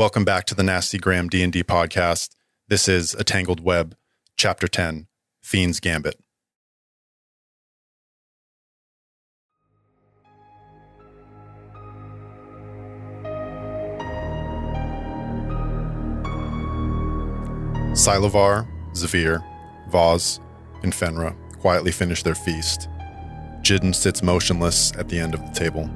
Welcome back to the Nastygram D&D Podcast. This is A Tangled Web, Chapter 10, Fiend's Gambit. Silovar, Zephyr, Vaz, and Fenra quietly finish their feast. Jidden sits motionless at the end of the table.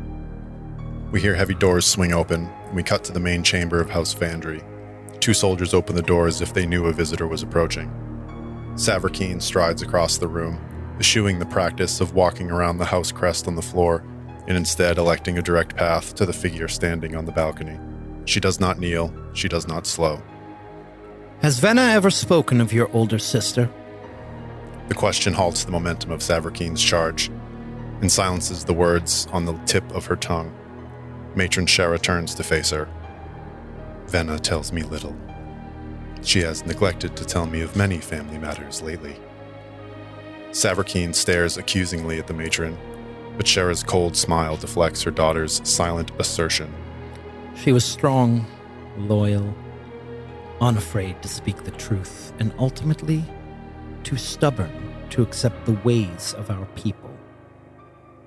We hear heavy doors swing open, and we cut to the main chamber of House Vandry. Two soldiers open the door as if they knew a visitor was approaching. Savarkeen strides across the room, eschewing the practice of walking around the house crest on the floor, and instead electing a direct path to the figure standing on the balcony. She does not kneel, she does not slow. Has Venna ever spoken of your older sister? The question halts the momentum of Savarkeen's charge, and silences the words on the tip of her tongue. Matron Shara turns to face her. Venna tells me little. She has neglected to tell me of many family matters lately. Savarkeen stares accusingly at the matron, but Shara's cold smile deflects her daughter's silent assertion. She was strong, loyal, unafraid to speak the truth, and ultimately too stubborn to accept the ways of our people.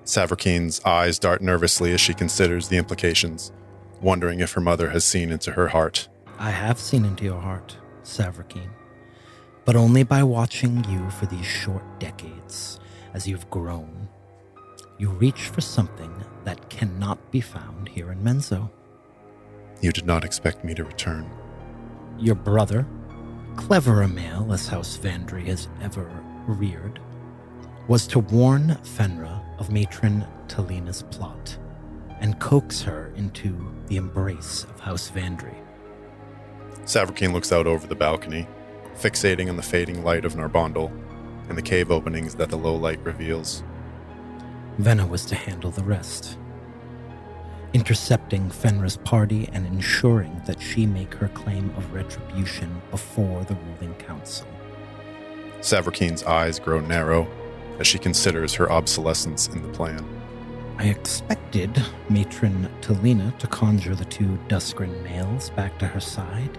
Savarkeen's eyes dart nervously as she considers the implications, wondering if her mother has seen into her heart. I have seen into your heart, Savarkeen, but only by watching you for these short decades. As you've grown, you reach for something that cannot be found here in Menzo. You did not expect me to return. Your brother, clever a male as House Vandry has ever reared, was to warn Fenra of Matron Talina's plot and coax her into the embrace of House Vandry. Savarkeen looks out over the balcony, fixating on the fading light of Narbondel and the cave openings that the low light reveals. Venna was to handle the rest, intercepting Fenra's party and ensuring that she make her claim of retribution before the ruling council. Savarkeen's eyes grow narrow as she considers her obsolescence in the plan. I expected Matron Talina to conjure the two Duskryn males back to her side,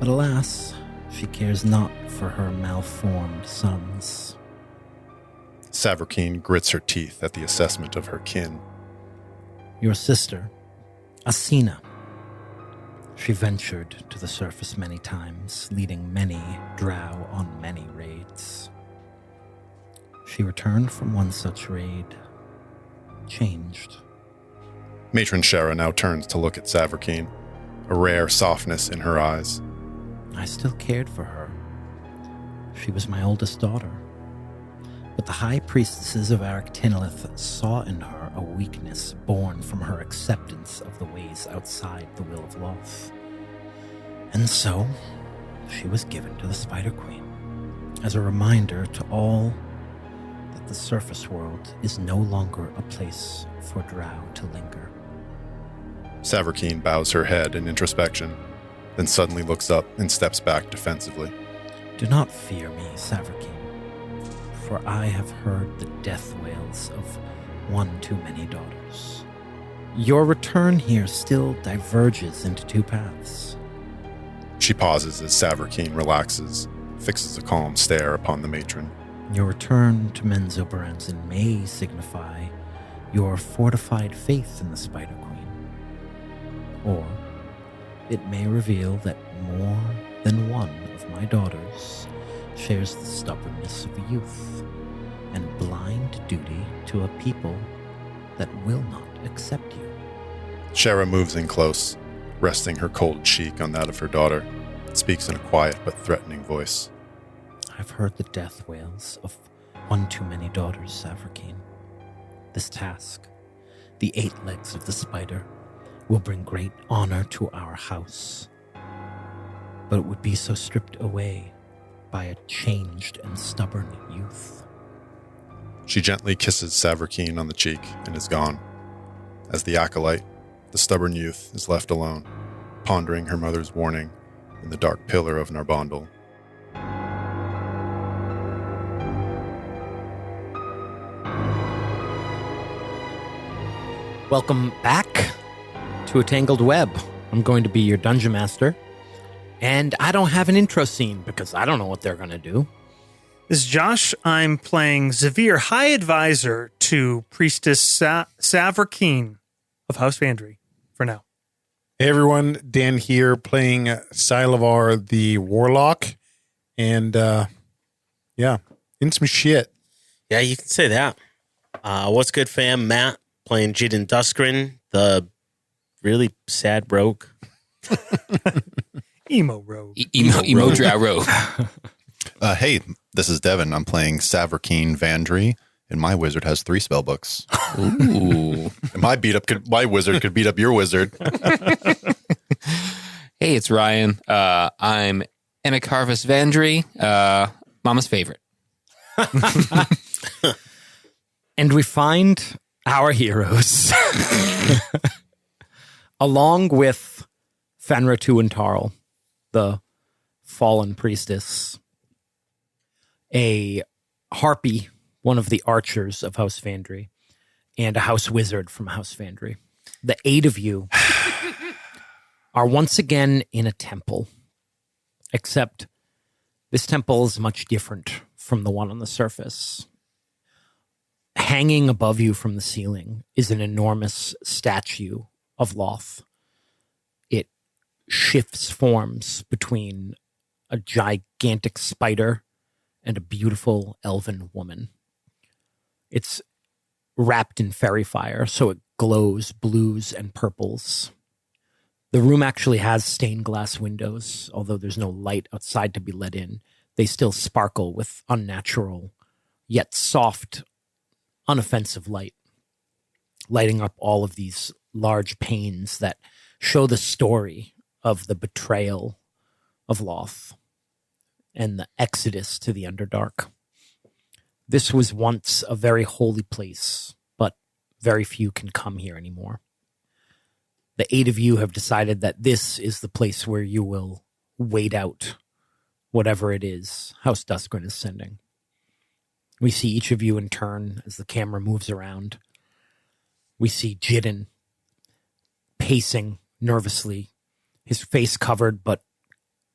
but alas, she cares not for her malformed sons. Savarkeen grits her teeth at the assessment of her kin. Your sister, Asina. She ventured to the surface many times, leading many drow on many raids. She returned from one such raid, changed. Matron Shara now turns to look at Savarkeen, a rare softness in her eyes. I still cared for her. She was my oldest daughter. But the high priestesses of Arctinolith saw in her a weakness born from her acceptance of the ways outside the will of Loth. And so, she was given to the Spider Queen, as a reminder to all that the surface world is no longer a place for drow to linger. Savarkeen bows her head in introspection, then suddenly looks up and steps back defensively. Do not fear me, Savarkeen, for I have heard the death wails of one too many daughters. Your return here still diverges into two paths. She pauses as Savarkeen relaxes, fixes a calm stare upon the matron. Your return to Menzo Baranzan may signify your fortified faith in the Spider Queen. Or it may reveal that more than one of my daughters shares the stubbornness of youth and blind duty to a people that will not accept you. Shara moves in close, resting her cold cheek on that of her daughter, and speaks in a quiet but threatening voice. I've heard the death wails of one too many daughters, Savarkeen. This task, the 8 legs of the spider, will bring great honor to our house. But it would be so stripped away by a changed and stubborn youth. She gently kisses Savarkeen on the cheek and is gone. As the acolyte, the stubborn youth is left alone, pondering her mother's warning in the dark pillar of Narbondel. Welcome back to A Tangled Web. I'm going to be your dungeon master. And I don't have an intro scene because I don't know what they're going to do. This is Josh. I'm playing Zavir, High Advisor to Priestess Savrkeen of House Vandry for now. Hey everyone, Dan here playing Silavar the Warlock. And in some shit. Yeah, you can say that. What's good, fam? Matt playing D&D Duskryn, the really sad rogue. Emo rogue. Emo drow rogue. Hey, this is Devin. I'm playing Savrkeen Vandry, and my wizard has 3 spell books. Ooh. My wizard could beat up your wizard. Hey, it's Ryan. I'm Anacarvus Vandry, Mama's favorite. And we find our heroes, along with Fenra Tuantarl, the fallen priestess, a harpy, one of the archers of House Vandry, and a house wizard from House Vandry. The 8 of you are once again in a temple, except this temple is much different from the one on the surface. Hanging above you from the ceiling is an enormous statue of Loth. It shifts forms between a gigantic spider and a beautiful elven woman. It's wrapped in fairy fire, so it glows blues and purples. The room actually has stained glass windows, although there's no light outside to be let in. They still sparkle with unnatural, yet soft, unoffensive light, lighting up all of these large panes that show the story of the betrayal of Loth and the exodus to the Underdark. This was once a very holy place, but very few can come here anymore. The 8 of you have decided that this is the place where you will wait out whatever it is House Duskryn is sending. We see each of you in turn as the camera moves around. We see Jidden pacing nervously, his face covered but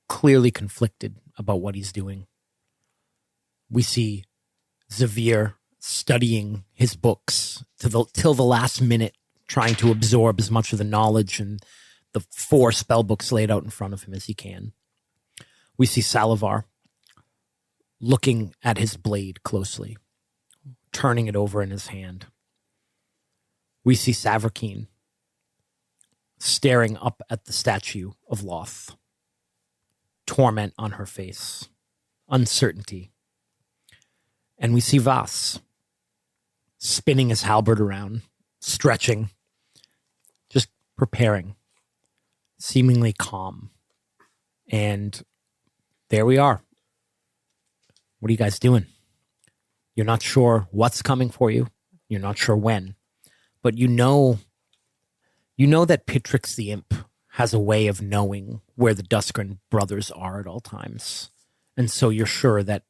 clearly conflicted about what he's doing. We see Zavir studying his books till the last minute, trying to absorb as much of the knowledge and the 4 spell books laid out in front of him as he can. We see Silavar looking at his blade closely, turning it over in his hand. We see Savrkeen staring up at the statue of Loth, torment on her face, uncertainty. And we see Vas spinning his halberd around, stretching, just preparing, seemingly calm. And there we are. What are you guys doing? You're not sure what's coming for you. You're not sure when. But you know that Pitrix the Imp has a way of knowing where the Duskryn brothers are at all times. And so you're sure that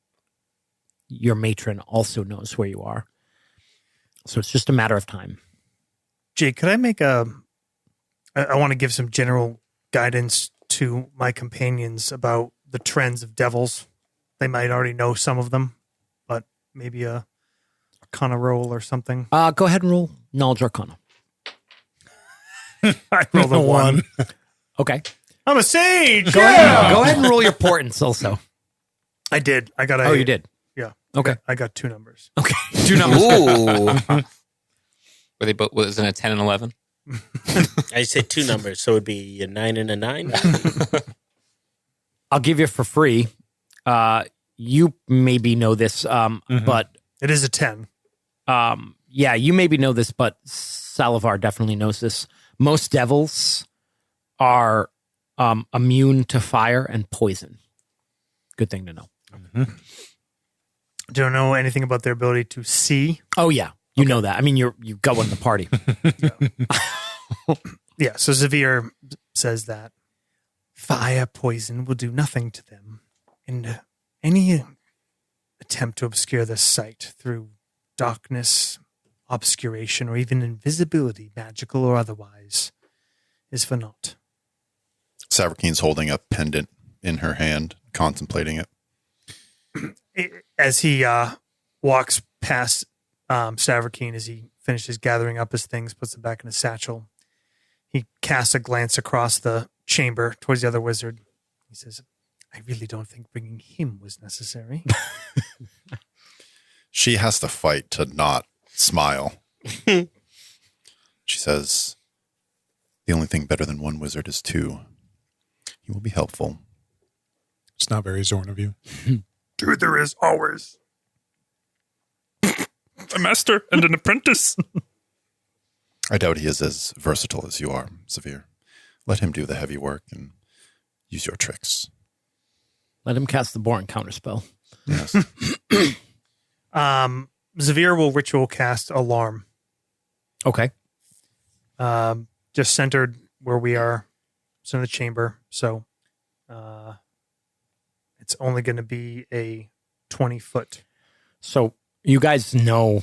your matron also knows where you are. So it's just a matter of time. Jake, could I make I want to give some general guidance to my companions about the trends of devils. They might already know some of them, but maybe a Arcana roll or something. Go ahead and roll Knowledge Arcana. I rolled a 1. Okay. I'm a sage! Go ahead and roll your portents also. I did. I got a... Oh, you did? Yeah. Okay. I got 2 numbers. Okay. 2 numbers. Ooh. Were they both, was it a 10 and 11? I said 2 numbers, so it would be a 9 and a 9. I'll give you for free. You maybe know this, but... It is a 10. Yeah, you maybe know this, but Silavar definitely knows this. Most devils are immune to fire and poison. Good thing to know. Mm-hmm. Don't know anything about their ability to see. Oh, yeah. You know that. I mean, you go in the party. Yeah, so Zavir says that fire poison will do nothing to them. And any attempt to obscure their sight through darkness, obscuration, or even invisibility, magical or otherwise, is for naught. Savrakine's holding a pendant in her hand, contemplating it. As he walks past Savrakine, as he finishes gathering up his things, puts them back in his satchel, he casts a glance across the chamber towards the other wizard. He says, I really don't think bringing him was necessary. She has to fight to not smile. She says, the only thing better than one wizard is two. He will be helpful. It's not very Zorn of you. Dude, there is always A master and an apprentice. I doubt he is as versatile as you are, Severe. Let him do the heavy work and use your tricks. Let him cast the boring counterspell. Yes. Zavir will ritual cast Alarm. Okay. Just centered where we are. It's in the chamber. So it's only going to be a 20-foot. So you guys know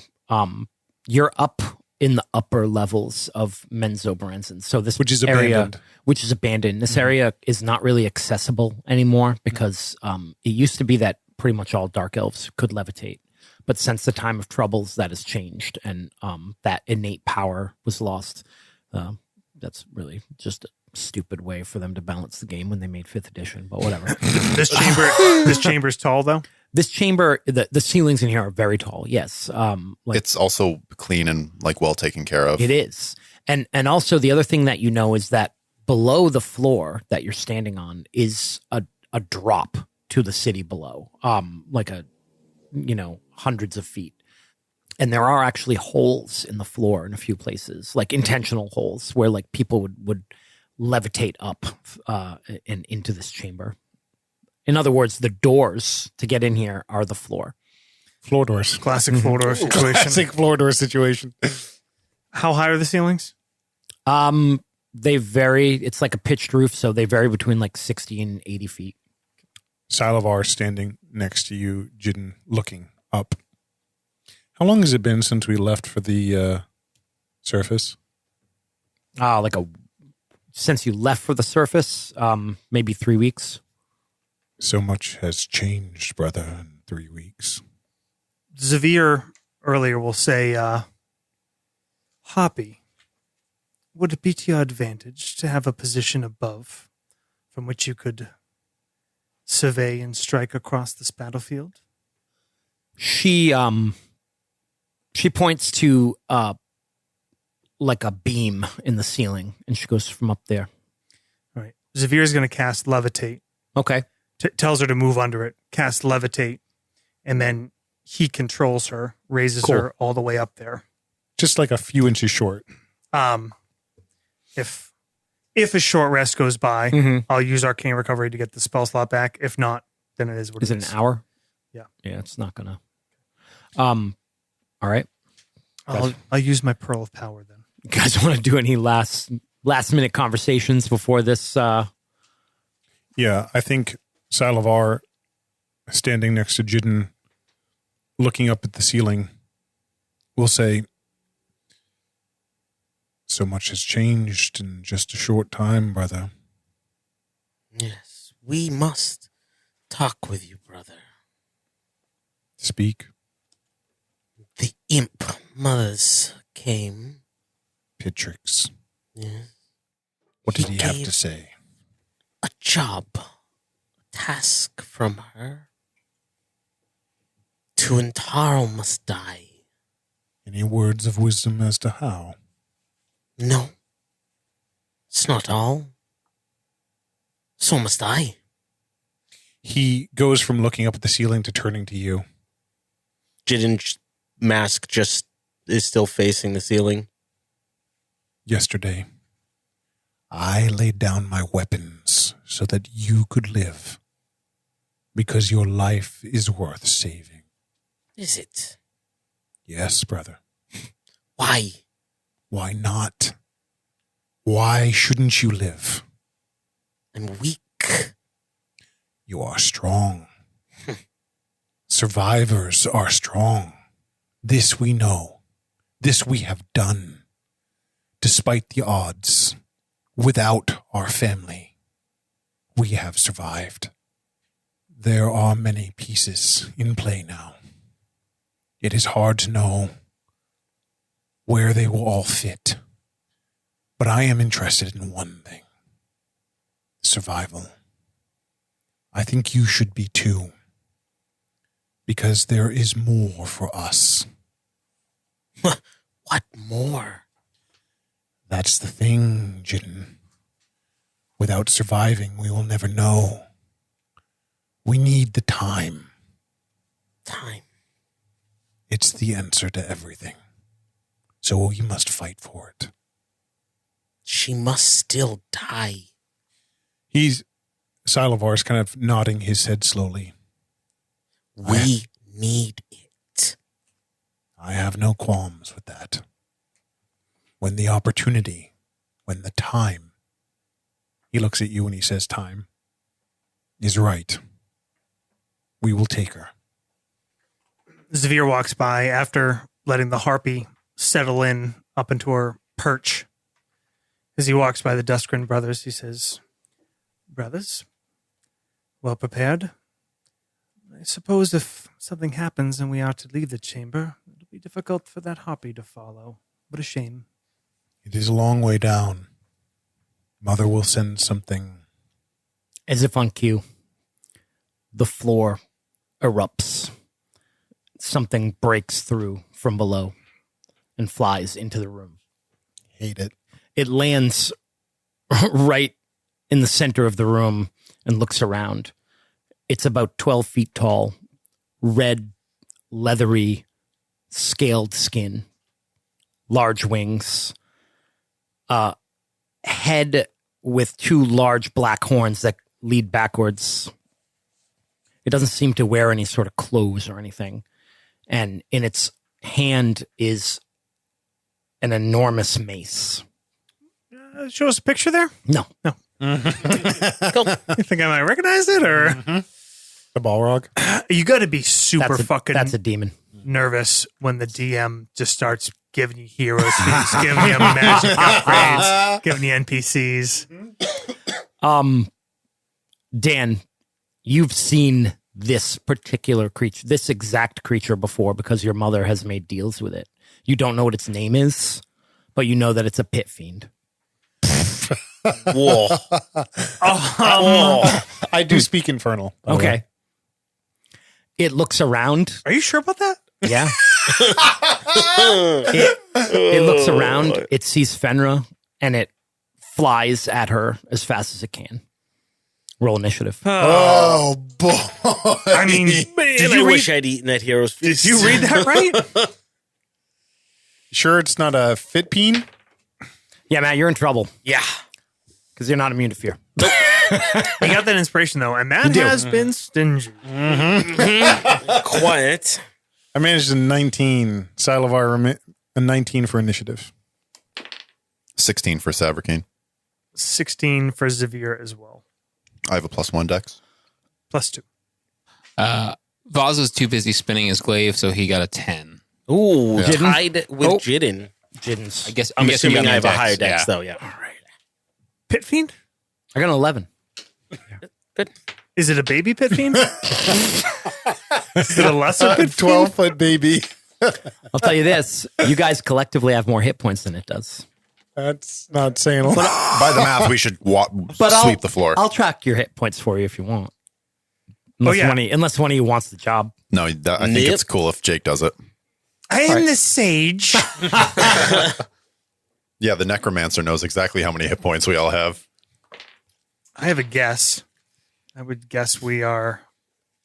you're up in the upper levels of Menzoberranzan. So this Which is area, abandoned. which is abandoned. This area is not really accessible anymore because it used to be that pretty much all dark elves could levitate. But since the time of troubles, that has changed, and that innate power was lost. That's really just a stupid way for them to balance the game when they made 5th edition, but whatever. This chamber is tall, though? This chamber, the ceilings in here are very tall, yes. It's also clean and well taken care of. It is. And also the other thing that you know is that below the floor that you're standing on is a drop to the city below, hundreds of feet. And there are actually holes in the floor in a few places, like intentional holes where people would levitate up and into this chamber. In other words, the doors to get in here are the floor. Floor doors. Classic floor door situation. Classic floor door situation. How high are the ceilings? They vary. It's like a pitched roof, so they vary between 60 and 80 feet. Salavar standing next to you, Jidden, looking up. How long has it been since we left for the surface? Since you left for the surface, maybe 3 weeks. So much has changed, brother, in 3 weeks. Zavir earlier will say, Hoppy, would it be to your advantage to have a position above from which you could survey and strike across this battlefield? She points to a beam in the ceiling, and she goes from up there. All right. Zavir is going to cast Levitate. Okay. Tells her to move under it, cast Levitate, and then he controls her, raises her all the way up there. Just a few inches short. If a short rest goes by, I'll use Arcane Recovery to get the spell slot back. If not, then it is what it is. Is it an hour? Yeah. Yeah, it's not gonna. All right. I'll use my Pearl of Power then. You guys want to do any last minute conversations before this? Yeah, I think Salavar, standing next to Jidden, looking up at the ceiling, will say, so much has changed in just a short time, brother. Yes, we must talk with you, brother. Speak. The imp mothers came. Pitrix. Yes. What did he have gave to say? A job, a task from her. Tuantaro must die. Any words of wisdom as to how? No, it's not all. So must I. He goes from looking up at the ceiling to turning to you. Jidden's mask just is still facing the ceiling. Yesterday, I laid down my weapons so that you could live, because your life is worth saving. Is it? Yes, brother. Why? Why not? Why shouldn't you live? I'm weak. You are strong. Survivors are strong. This we know. This we have done. Despite the odds. Without our family. we have survived. There are many pieces in play now. It is hard to know where they will all fit. But I am interested in one thing. Survival. I think you should be too. Because there is more for us. What more? That's the thing, Jin. Without surviving, we will never know. We need the time. Time. It's the answer to everything. So we must fight for it. She must still die. Salivar's kind of nodding his head slowly. We need it. I have no qualms with that. When the opportunity, when the time, he looks at you and he says time, is right, we will take her. Zavir walks by after letting the harpy settle in up into her perch. As he walks by the Duskryn brothers, he says, "Brothers, well prepared? I suppose if something happens and we are to leave the chamber, it'll be difficult for that harpy to follow. What a shame." It is a long way down. Mother will send something. As if on cue, the floor erupts. Something breaks through from below and flies into the room. Hate it. It lands right in the center of the room and looks around. It's about 12 feet tall, red, leathery, scaled skin, large wings, head with two large black horns that lead backwards. It doesn't seem to wear any sort of clothes or anything. And in its hand is an enormous mace. Show us a picture there? No. Cool. You think I might recognize it, or The Balrog? you got to be super That's a demon. nervous when the DM just starts giving you heroes, giving you magic upgrades, giving you NPCs. Dan, you've seen this particular creature, this exact creature before because your mother has made deals with it. You don't know what its name is, but you know that it's a pit fiend. Whoa. I do speak Infernal. by the way. Okay. It looks around. Are you sure about that? Yeah. it looks around. It sees Fenra, and it flies at her as fast as it can. Roll initiative. Oh, boy. I mean, Man, I wish I'd eaten that hero's feast. did you read that right? Sure it's not a fit peen? Yeah, Matt, you're in trouble Yeah. because you're not immune to fear. You got that inspiration, though, and Matt has been stingy. Quiet. I managed a 19. Salivar, a 19 for initiative. 16 for Sabrikane. 16 for Zavir as well. I have a +1 dex. +2. Vaz was too busy spinning his glaive, so he got a 10. Ooh, Jidden? tied with Oh. Jidden. Jiddens. I'm guessing you assuming got I have a dex, higher dex, yeah. though, yeah. Pit Fiend? I got an 11. Good. Is it a baby Pit Fiend? Is it a lesser Pit Fiend? 12-foot baby. I'll tell you this. You guys collectively have more hit points than it does. That's not saying a lot. By the math, we should sweep the floor. I'll track your hit points for you if you want. Unless, yeah. unless one of you wants the job. No, I think Nope. it's cool if Jake does it. I am the sage. Yeah, the necromancer knows exactly how many hit points we all have. I have a guess. I would guess we are,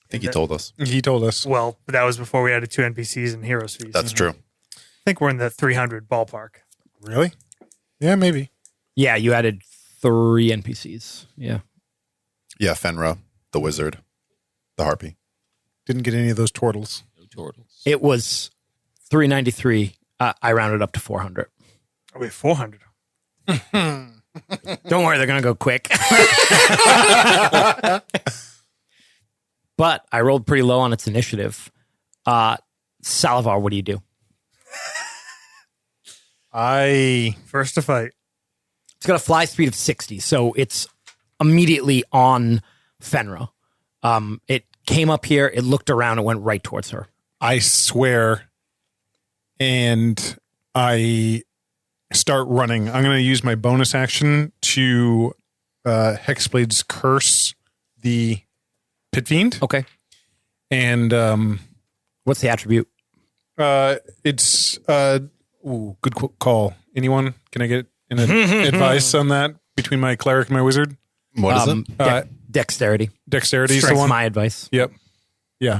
I think he told us. He told us. well, but that was before we added 2 NPCs and Heroes Feast. That's true. I think we're in the 300 ballpark. Really? Yeah, maybe. Yeah, you added 3 NPCs. Yeah. Yeah, Fenra, the wizard, the harpy. Didn't get any of those turtles. No turtles. It was 393. I rounded up to 400. Oh, wait, 400. Don't worry, they're going to go quick. But I rolled pretty low on its initiative. Salivar, what do you do? First to fight. It's got a fly speed of 60, so it's immediately on Fenra. It came up here, it looked around, and went right towards her. I swear, and I start running. I'm going to use my bonus action to Hexblade's Curse the Pit Fiend. Okay. And what's the attribute? It's good call. Anyone? Can I get an advice on that between my cleric and my wizard? What is it? Dexterity. Dexterity is the Strength's one. my advice. Yep. Yeah.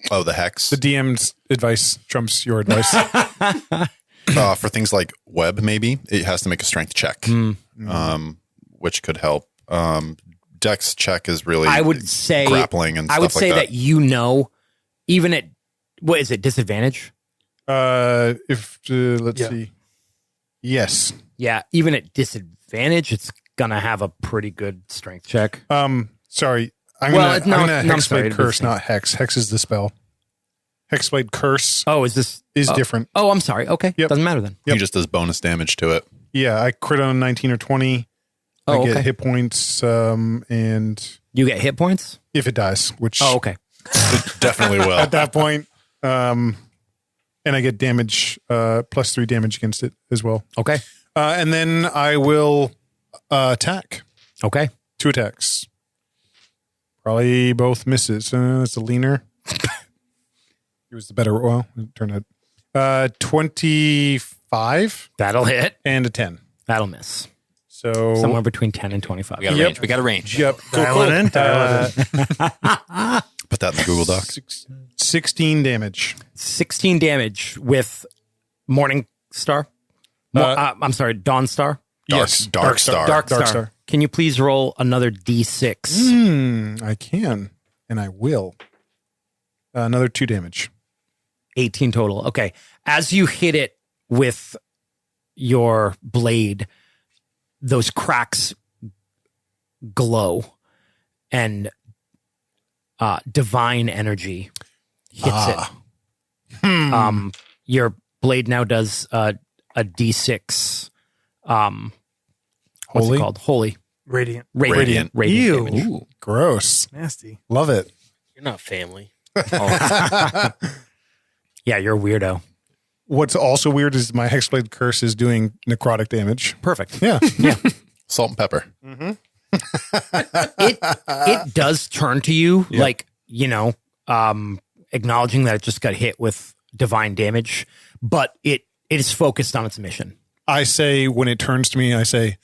Oh, the hex. The DM's advice trumps your advice. For things like web, maybe it has to make a strength check, which could help. Dex check is really, I would say, grappling and stuff I would say like that even at, what is it, disadvantage? Let's see. Yes. Yeah, even at disadvantage, it's gonna have a pretty good strength check. Sorry. I'm Well, gonna no, I'm Hexblade sorry, Curse, it was- not Hex. Hex is the spell. Hexblade Curse Oh, is this is different. Oh, I'm sorry. Okay, Yep. doesn't matter then. He just does bonus damage to it. Yeah, I crit on 19 or 20. Oh, I get okay. hit points, and You get hit points. if it dies, which Oh, okay. It definitely will. at that point, and I get damage, +3 damage against it as well. Okay. And then I will attack. Okay. 2 attacks. Probably both misses. It's a leaner. It was the better. Well, it turned out 25 That'll hit. and a 10. That'll miss. So Somewhere between 10 and 25. We got a Yep. range. We got a range. Yep. Dial it in. Dial it in. Put that in the Google Doc. 16 damage. 16 damage with Morning Star. I'm sorry, Dawn Star. Dark Star. Dark Dark Star. Star. Can you please roll another D6? I can, and I will. Another 2 damage. 18 total. Okay. As you hit it with your blade, those cracks glow and divine energy hits it. Your blade now does a D6. What's Holy? it called? Holy. Radiant. Radiant Ew. damage. Ooh. Gross. Nasty. Love it. You're not family. Yeah, you're a weirdo. What's also weird is my Hexblade Curse is doing necrotic damage. Perfect. Yeah. Yeah. Salt and pepper. It does turn to you like, acknowledging that it just got hit with divine damage, but it is focused on its mission. I say, when it turns to me, I say,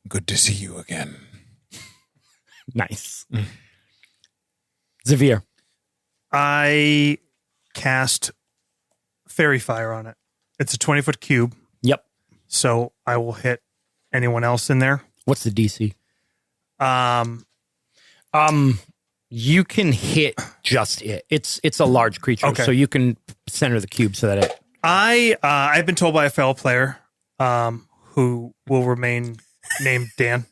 good to see you again. Nice. Xavier. I cast Fairy Fire on it. It's a 20-foot cube, Yep. so I will hit anyone else in there. What's the DC? Um, You can hit just it. It's a large creature, Okay. so you can center the cube so that it. I've been told by a fellow player, who will remain named Dan,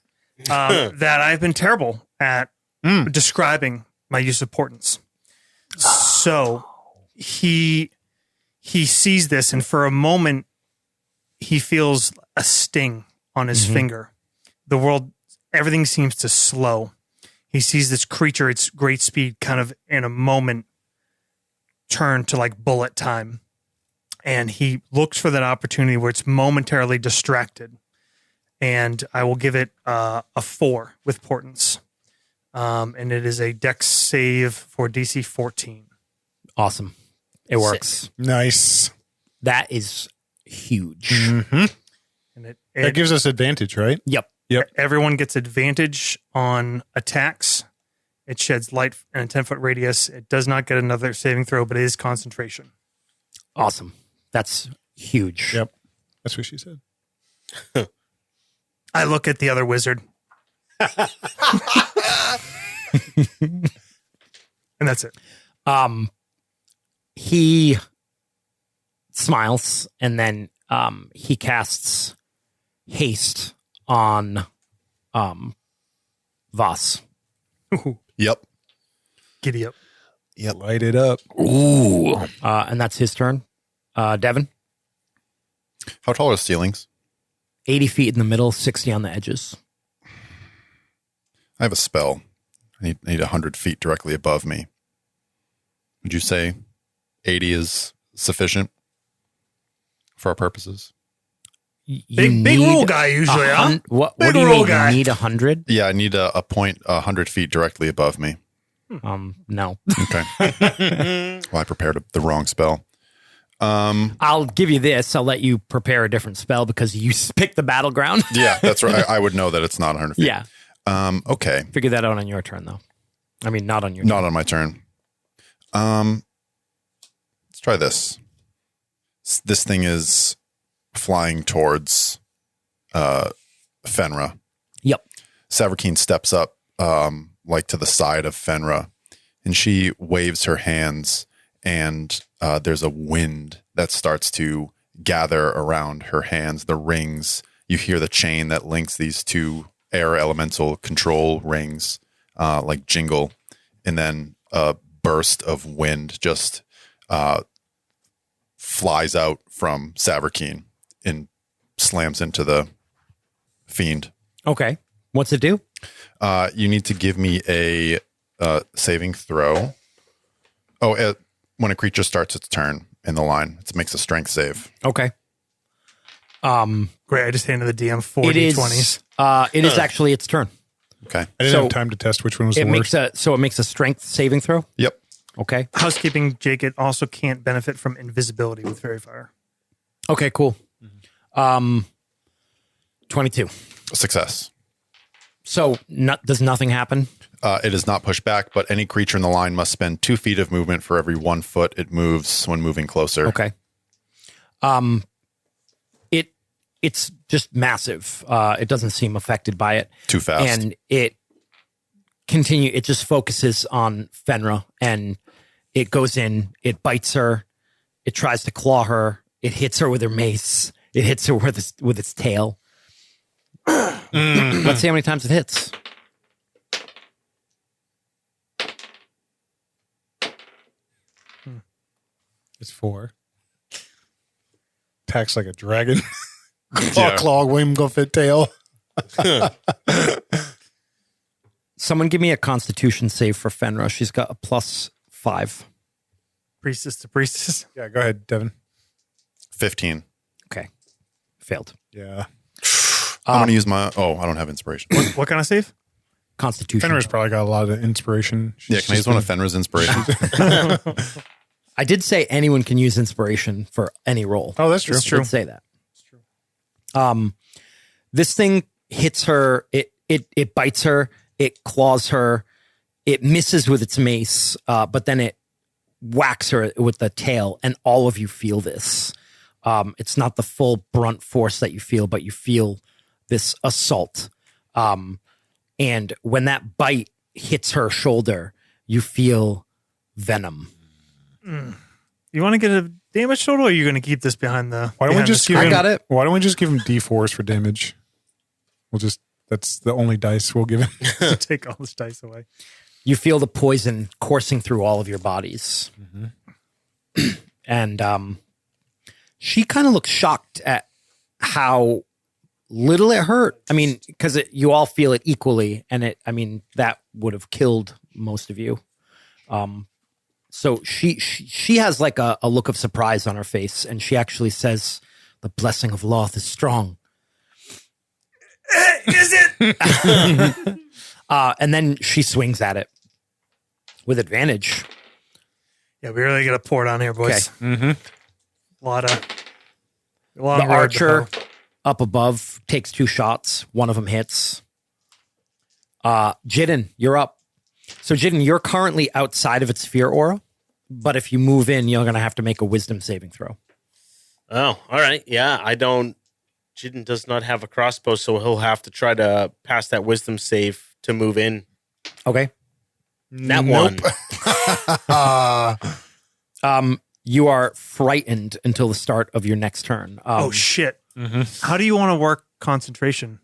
that I've been terrible at describing my use of portents. So he sees this, and for a moment, he feels a sting on his finger. The world, everything seems to slow. He sees this creature, its great speed, kind of in a moment turn to like bullet time. And he looks for that opportunity where it's momentarily distracted. And I will give it a 4 with portents. And it is a dex save for DC 14. Awesome. It works. Nice. That is huge. And That gives us advantage, right? Yep. everyone gets advantage on attacks. It sheds light in a 10-foot radius. It does not get another saving throw, but it is concentration. Awesome. That's huge. Yep. That's what she said. I look at the other wizard. And that's it. He smiles and then he casts haste on Voss. Yep. Giddy up. Yep. Light it up. Ooh. And that's his turn. Devin, How tall are ceilings? 80 feet in the middle, 60 on the edges. I have a spell. I need 100 feet directly above me. Would you say 80 is sufficient for our purposes? Big rule guy usually, huh? What Big do you rule need? guy. You need 100? Yeah, I need a point 100 feet directly above me. No. Okay. Well, I prepared the wrong spell. I'll give you this. I'll let you prepare a different spell because you picked the battleground. Yeah, that's right. I would know that it's not 100 feet. Yeah. Okay. Figure that out on your turn, though. I mean, not on your Not turn. on my turn. Let's try this. This thing is flying towards Fenra. Yep. Savarkeen steps up like to the side of Fenra, and she waves her hands, and there's a wind that starts to gather around her hands, the rings. You hear the chain that links these two air elemental control rings like jingle, and then a burst of wind just flies out from Savarkeen and slams into the Fiend. Okay. What's it do? You need to give me a saving throw. Oh, when a creature starts its turn in the line, it makes a strength save. Okay. Great. I just handed the DM 4 It is, D20s. it is actually its turn. Okay. I didn't So- have time to test which one was the It worst. makes a strength saving throw. Yep. Okay. Housekeeping, Jake, it also can't benefit from invisibility with Fairy Fire. Okay, cool. 22. Success. So does nothing happen? It is not pushed back, but any creature in the line must spend 2 feet of movement for every 1 foot it moves when moving closer. Okay. It's just massive. It doesn't seem affected by it. Too fast. And it just focuses on Fenra, and it goes in, it bites her, it tries to claw her, it hits her with her mace, it hits her with its tail. Let's see how many times it hits. It's 4. Attacks like a dragon. Yeah. Claw, wing, go fit tail. Someone give me a Constitution save for Fenra. She's got a +5. Priestess to priestess. Yeah, go ahead, Devin. 15. Okay. Failed. Yeah. I'm going to use my... Oh, I don't have inspiration. What kind of save? Constitution. Fenrir's probably got a lot of inspiration. Yeah, can I use one of Fenra's inspirations? I did say anyone can use inspiration for any role. Oh, that's true. That's true. Did say that. This thing hits her. It bites her. It claws her. It misses with its mace, but then it whacks her with the tail, and all of you feel this. It's not the full brunt force that you feel, but you feel this assault. And when that bite hits her shoulder, you feel venom. You want to get a damage total, or are you going to keep this behind the... Why don't we behind just the give screen? him? I got it. Why don't we just give him D4s for damage? That's the only dice we'll give him. Take all this dice away. You feel the poison coursing through all of your bodies. And she kind of looks shocked at how little it hurt. I mean, because you all feel it equally, and that would have killed most of you. So she has like a look of surprise on her face, and she actually says, "The blessing of Loth is strong." Is it? And then she swings at it with advantage. Yeah, we really got to pour it on here, boys. Okay. A lot of The road to archer hoe. up above takes 2 shots. One of them hits. Jidden, you're up. So Jidden, you're currently outside of its sphere aura, but if you move in, you're going to have to make a wisdom saving throw. Oh, all right. Yeah, Jidden does not have a crossbow, so he'll have to try to pass that wisdom save to move in. Okay. That one. You are frightened until the start of your next turn. Oh, shit. How do you want to work concentration?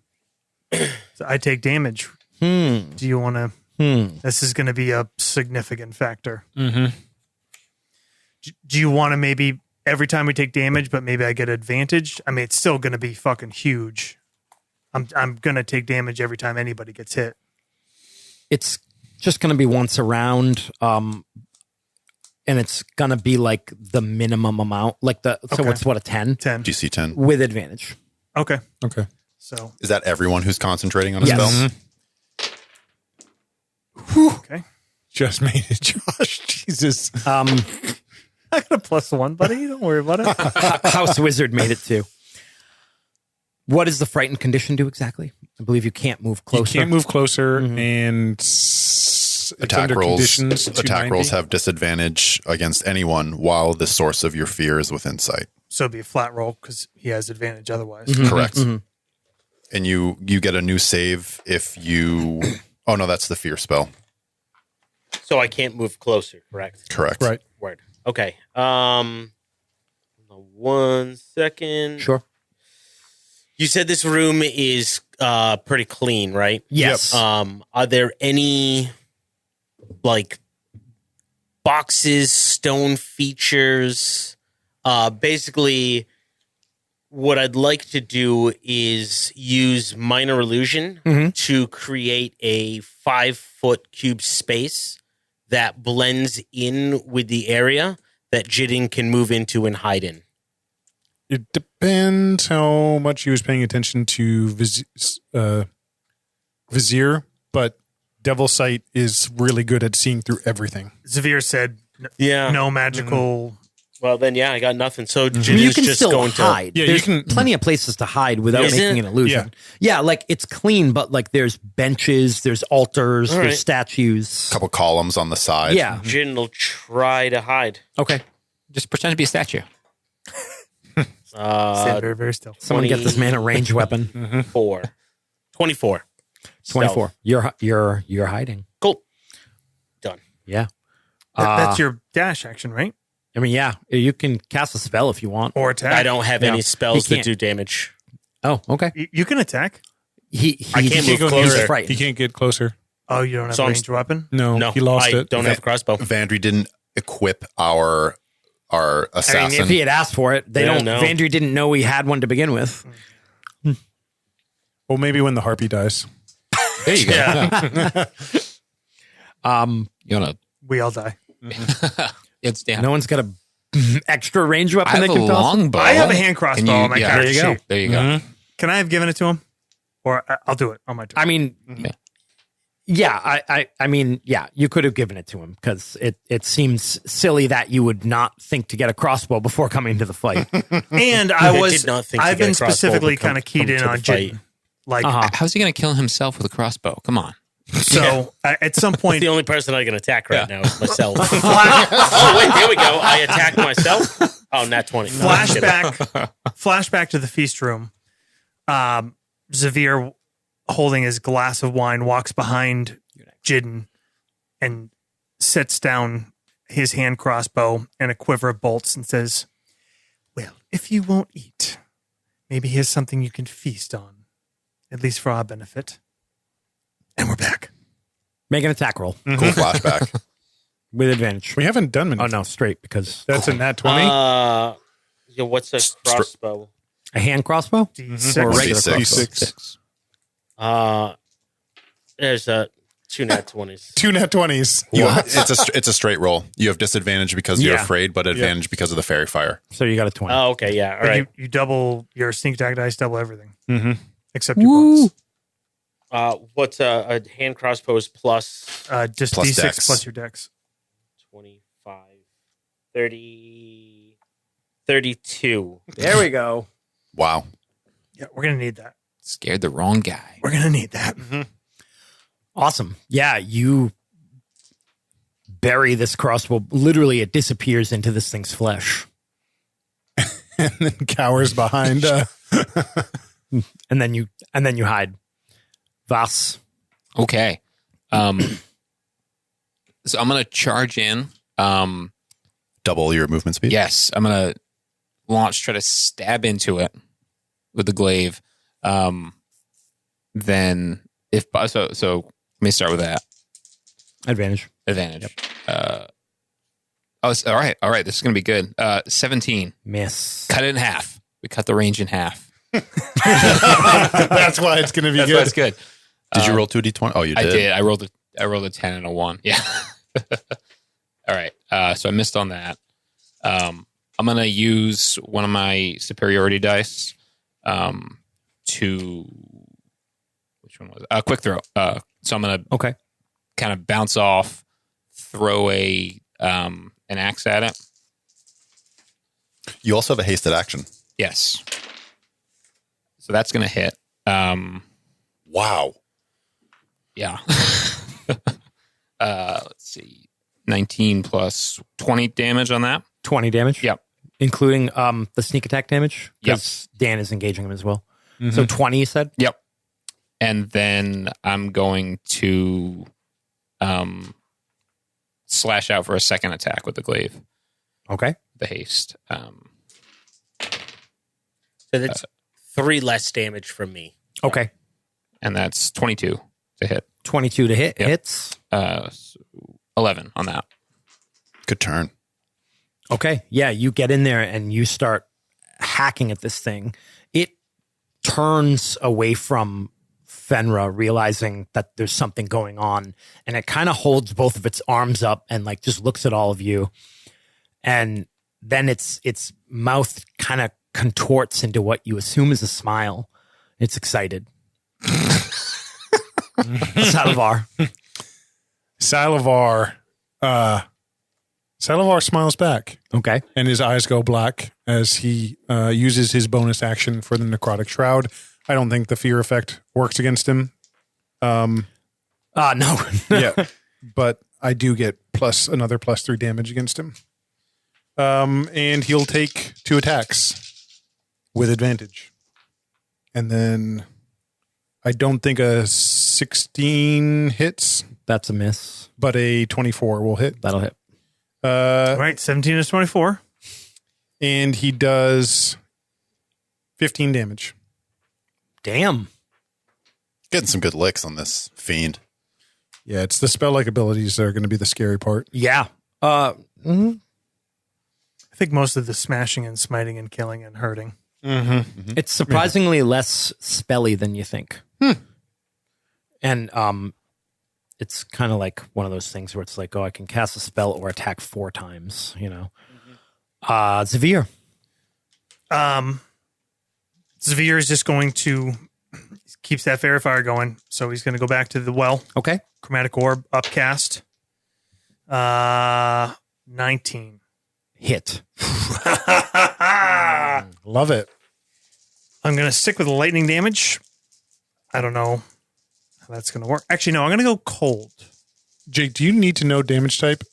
So I take damage. Do you want to... This is going to be a significant factor. Do you want to maybe every time we take damage, but maybe I get advantage? I mean, it's still going to be fucking huge. I'm going to take damage every time anybody gets hit. it's just going to be once around, and it's going to be like the minimum amount, like so it's what, a 10? 10. DC 10. With advantage. Okay. Okay. So, Is that everyone who's concentrating on a Yes. spell? okay. Just made it, Josh. Jesus. I got a +1, buddy. Don't worry about it. House Wizard made it too. What does the frightened condition do exactly? I believe you can't move closer. You can't move closer, Mhm. and it's Attack under rolls. conditions, Attack 290. rolls have disadvantage against anyone while the source of your fear is within sight. So it'd be a flat roll because he has advantage otherwise. Mhm. Correct. Mhm. And you get a new save if you. Oh no, that's the fear spell. So I can't move closer, correct? Correct. Right. Word. Okay. 1 second. Sure. You said this room is pretty clean, right? Yes. Are there any like boxes, stone features? Basically, what I'd like to do is use minor illusion Mhm. to create a 5-foot cube space that blends in with the area that Jidden can move into and hide in. It depends how much he was paying attention to Vizier, but Devil Sight is really good at seeing through everything. Zavir said Yeah. no magical. Well, then, yeah, I got nothing. So Jidden's You can just still going hide. Yeah, you There's can- plenty of places to hide without Is making it? an illusion. Yeah, like it's clean, but like there's benches, there's altars, All there's right. statues. Couple columns on the side. Yeah. to. Jidden will try to hide. Okay. Just pretend to be a statue. Stand very, very still. Someone get this man a ranged weapon. 24. 24. Stealth. You're hiding. Cool. Done. Yeah. That's your dash action, right? I mean, yeah, you can cast a spell if you want. Or attack. I don't have Yeah. any spells He that can't. do damage. Oh, okay. You can attack. He I can't he's move closer. He frightened. can't get closer. Oh, you don't have So a I'm- ranged weapon? No, No, he lost I it. don't have a crossbow. Vandry didn't equip our I assassin. mean, if he had asked for it, they Yeah, don't. no. Vandry didn't know he had one to begin with. Well, maybe when the harpy dies. There you go. Yeah. You want We all die. to? It's down. No one's got a extra range I weapon have they a can toss. longbow. I have a hand crossbow Can you- on my yeah, character there you go. sheet. There you go. Can I have given it to him? Or I'll do it on my turn. I mean, yeah, I mean, yeah, you could have given it to him because it seems silly that you would not think to get a crossbow before coming to the fight. And I I was, did not think to I've get a been crossbow specifically to come- kind of keyed come in to the on fight. Jidden. Like, Uh-huh. How's he going to kill himself with a crossbow? Come on. so at some point, The only person I can attack right now is myself. Oh, wait, there we go. I attacked myself. Oh, nat 20. No, I'm kidding. flashback to the feast room. Zavir, holding his glass of wine, walks behind Jidden and sets down his hand crossbow and a quiver of bolts and says, "Well, if you won't eat, maybe here's something you can feast on, at least for our benefit." And we're back. Make an attack roll Cool flashback. with advantage. We haven't done many. Oh no, straight because That's a nat 20. Yeah, what's a crossbow? a hand crossbow D6. or a regular D6. crossbow. There's a 2 nat 20s. 2 nat 20s. It's a straight roll. You have disadvantage because you're Yeah. afraid, but advantage because of the fairy fire. So you got a 20. Oh, okay, yeah. All But right. you double your sneak attack dice, double everything. Mm-hmm. Except your Woo. bonus. What's a hand crossbow is plus Just Plus D6 dex. plus your dex. 25, 30, 32. There we go. Wow. Yeah, we're going to need that. Scared the wrong guy. We're going to need that. Awesome. Yeah, you bury this crossbow. Literally, it disappears into this thing's flesh, And then cowers behind. and then you hide. Vas. Okay. So I'm going to charge in. Double your movement speed. Yes, I'm going to try to stab into it with the glaive. Then if so let me start with that. Advantage. Advantage. All right. This is going to be good. 17. Miss. Cut it in half. We cut the range in half. That's why it's going to be That's good. why it's good. Did you roll 2d20? Oh, you did. I did. I rolled I rolled a 10 and a 1. Yeah. All right. So I missed on that. I'm going to use one of my superiority dice to... Which one was it? Quick throw. So I'm going to kind of bounce off, throw an axe at it. You also have a hasted action. Yes. So that's going to hit. Wow. Yeah. Let's see. 19 plus 20 damage on that. 20 damage? Yep. Including the sneak attack damage? Because Dan is engaging him as well. Mm-hmm. So 20, you said? Yep. And then I'm going to slash out for a second attack with the glaive. Okay. The haste. So that's 3 less damage from me. Okay. And that's 22 to hit. 22 to hit. Yep. Hits. So 11 on that. Good turn. Okay. Yeah, you get in there and you start hacking at this thing. It turns away from Fenra, realizing that there's something going on, and it kind of holds both of its arms up and like just looks at all of you. And then its mouth kind of contorts into what you assume is a smile. It's excited. Salivar. Salivar smiles back. Okay. And his eyes go black as he uses his bonus action for the necrotic shroud. I don't think the fear effect works against him. No. Yeah. But I do get another plus 3 damage against him. And he'll take 2 attacks with advantage. And then I don't think a 16 hits. That's a miss. But a 24 will hit. That'll hit. All right, 17 is 24. And he does 15 damage. Damn. Getting some good licks on this fiend. Yeah, it's the spell-like abilities that are going to be the scary part. Yeah. I think most of the smashing and smiting and killing and hurting. Mm-hmm. Mm-hmm. It's surprisingly less spelly than you think. And it's kind of like one of those things where it's like, oh, I can cast a spell or attack 4 times, you know. Zavir. Zavir is just going to keeps that fairy fire going, so he's going to go back to the well. Okay. Chromatic orb upcast. 19. Hit. Love it. I'm going to stick with the lightning damage. I don't know how that's going to work. Actually, no, I'm going to go cold. Jake, do you need to know damage type?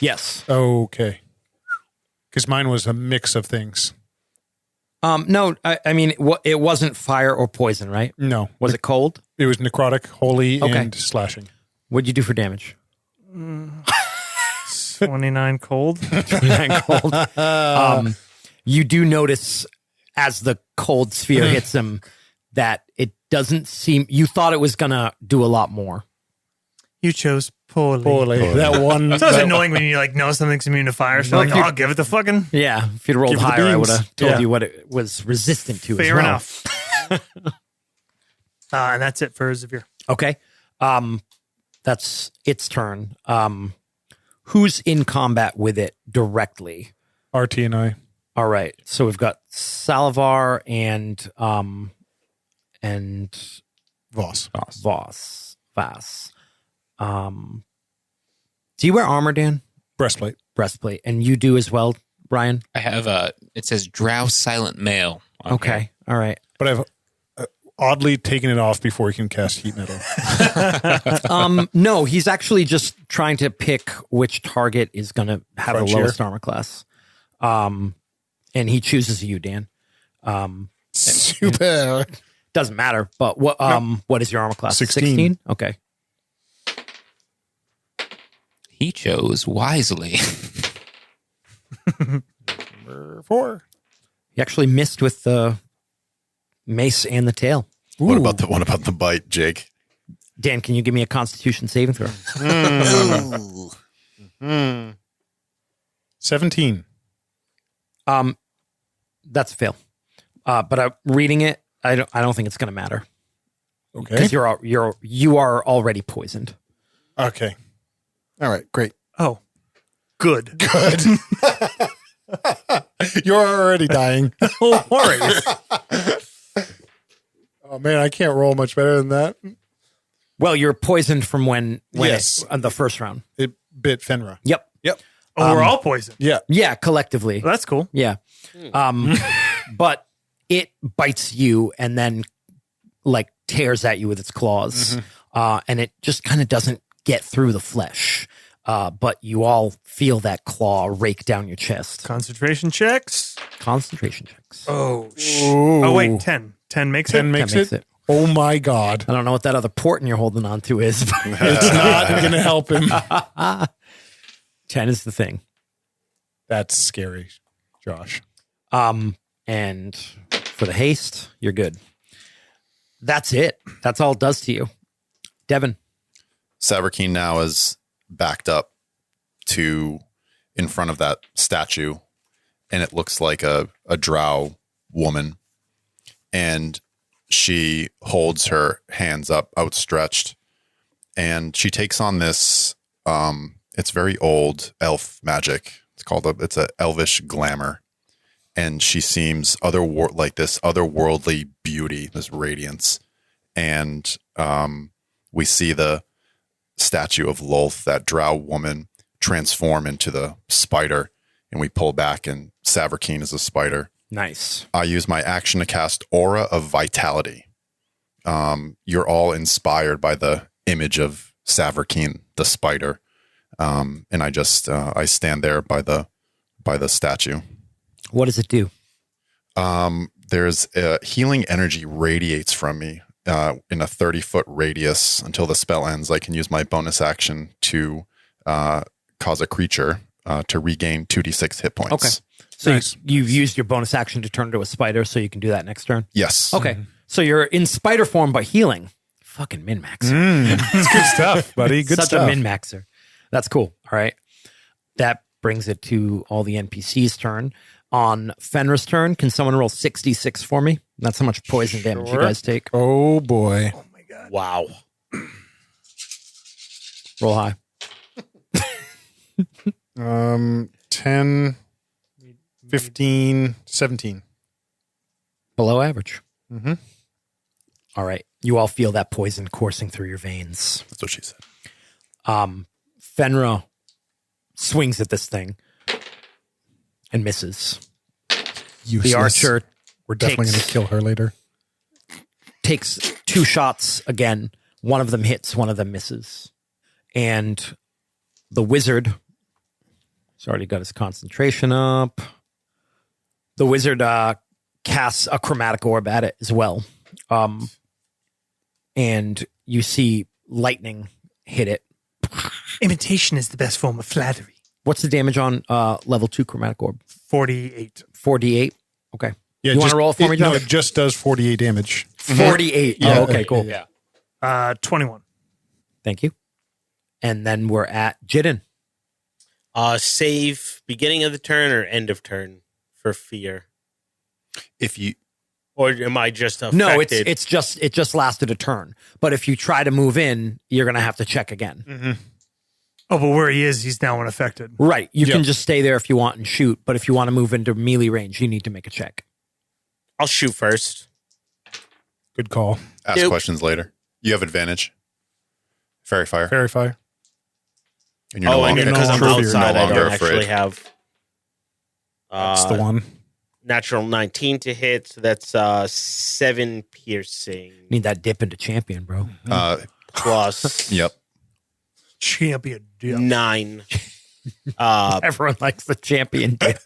Yes. Okay. Because mine was a mix of things. No, I mean, it wasn't fire or poison, right? No. Was it cold? It was necrotic, holy, and slashing. What'd you do for damage? 29 cold. 29 cold. You do notice as the cold sphere hits him that it doesn't seem... You thought it was going to do a lot more. You chose poorly. That one... It's always annoying when you like know something's immune to fire. So like, I'll give it the fucking... Yeah, if you'd rolled Give it the higher, I would beans. have told Yeah. you what it was resistant to. Fair as well. enough. And that's it for Zavir. Okay. That's its turn. Who's in combat with it directly? RT and I. All right. So we've got Salivar and Voss. Voss. Do you wear armor, Dan? Breastplate. Breastplate. And you do as well, Brian? I have it says Drow Silent Male. Okay. All right. But I've oddly taken it off before he can cast heat metal. No, he's actually just trying to pick which target is going to have Frontier. the lowest armor class. And he chooses you, Dan. Super. Doesn't matter. But what is your armor class? 16. Okay. He chose wisely. Number 4. He actually missed with the mace and the tail. What about the bite, Jake? Dan, can you give me a Constitution saving throw? 17. That's a fail. But I'm reading it. I don't think it's going to matter Okay. because you are already poisoned. Okay. All right. Great. Oh, good. Good. You're already dying. No worries. Oh man, I can't roll much better than that. Well, you're poisoned from when Yes. on the first round. It bit Fenra. Yep. Oh, we're all poisoned. Yeah. Yeah, collectively. Well, that's cool. Yeah. But it bites you and then like tears at you with its claws. And it just kind of doesn't get through the flesh. But you all feel that claw rake down your chest. Concentration checks. Concentration checks. Oh, Ooh. oh wait, 10. 10 makes 10 it? makes, That makes it? it. Oh my God. I don't know what that other portent you're holding on to is. But It's not going to help him. 10 is the thing. That's scary, Josh. And for the haste, you're good. That's it. That's all it does to you. Devin. Savarkeen now is backed up to in front of that statue, and it looks like a drow woman. And she holds her hands up outstretched, and she takes on this, it's very old elf magic. It's a elvish glamour. And she seems like this otherworldly beauty, this radiance. And we see the statue of Lolth, that drow woman, transform into the spider, and we pull back, and Savarkeen is a spider. Nice. I use my action to cast Aura of Vitality. You're all inspired by the image of Savarkeen, the spider, and I just I stand there by the statue. What does it do? There's healing energy radiates from me in a 30-foot radius until the spell ends. I can use my bonus action to cause a creature to regain 2d6 hit points. Okay. So Nice. you've used your bonus action to turn into a spider, so you can do that next turn? Yes. Okay. So you're in spider form but healing. Fucking min-maxer. It's good stuff, buddy. Good Such stuff. a min-maxer. That's cool. All right. That brings it to all the NPCs' turn. On Fenra's turn, can someone roll 66 for me? That's how much poison damage you guys take. Oh boy. Oh, my God. Wow. Roll high. 10, 15, 17. Below average. Mhm. All right. You all feel that poison coursing through your veins. That's what she said. Fenra swings at this thing and misses. Useless. The archer We're definitely going to takes- kill her later. takes 2 shots again. One of them hits, one of them misses. And the wizard has already got his concentration up. The wizard casts a chromatic orb at it as well. And you see lightning hit it. Imitation is the best form of flattery. What's the damage on level 2 chromatic orb? 48. 48. Okay. Yeah, You wanna roll it for me, John? No, it just does 48 damage. 48. Yeah. Oh, okay, cool. Yeah. 21. Thank you. And then we're at Jidden. Save beginning of the turn or end of turn for fear, If you or am I just affected? No, it just lasted a turn. But if you try to move in, you're gonna have to check again. Oh, but where he is, he's now unaffected. Right. You Yep. can just stay there if you want and shoot, but if you want to move into melee range, you need to make a check. I'll shoot first. Good call. ask Nope. questions later, you have advantage. Fairy fire. Fairy fire. And you're no And longer, because I'm no outside, I longer don't afraid. actually have. That's the one. Natural 19 to hit, so that's 7 piercing Need that dip into champion, bro. plus Yep. Champion. Yeah. 9. Everyone likes the champion dip.